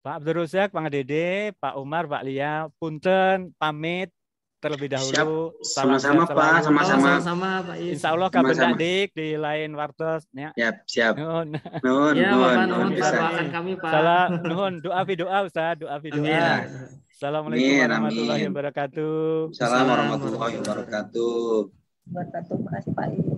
Pak Abdul Razak, Pak Dede, Pak Umar, Pak Lia, punten pamit terlebih dahulu. Sama-sama Pak, Sama-sama Pak Is. Insya Allah kabar dik di lain wartos ya. Siap. Nuhun. Nuhun, Ya, Bapak, nuhun nuhun Pak, pisan. doakan kami Pak. Salah nuhun doa Ustaz, doa. Amin. Assalamualaikum Amin, warahmatullahi amin. wabarakatuh. Assalamualaikum warahmatullahi wabarakatuh. Terima kasih Pak Is.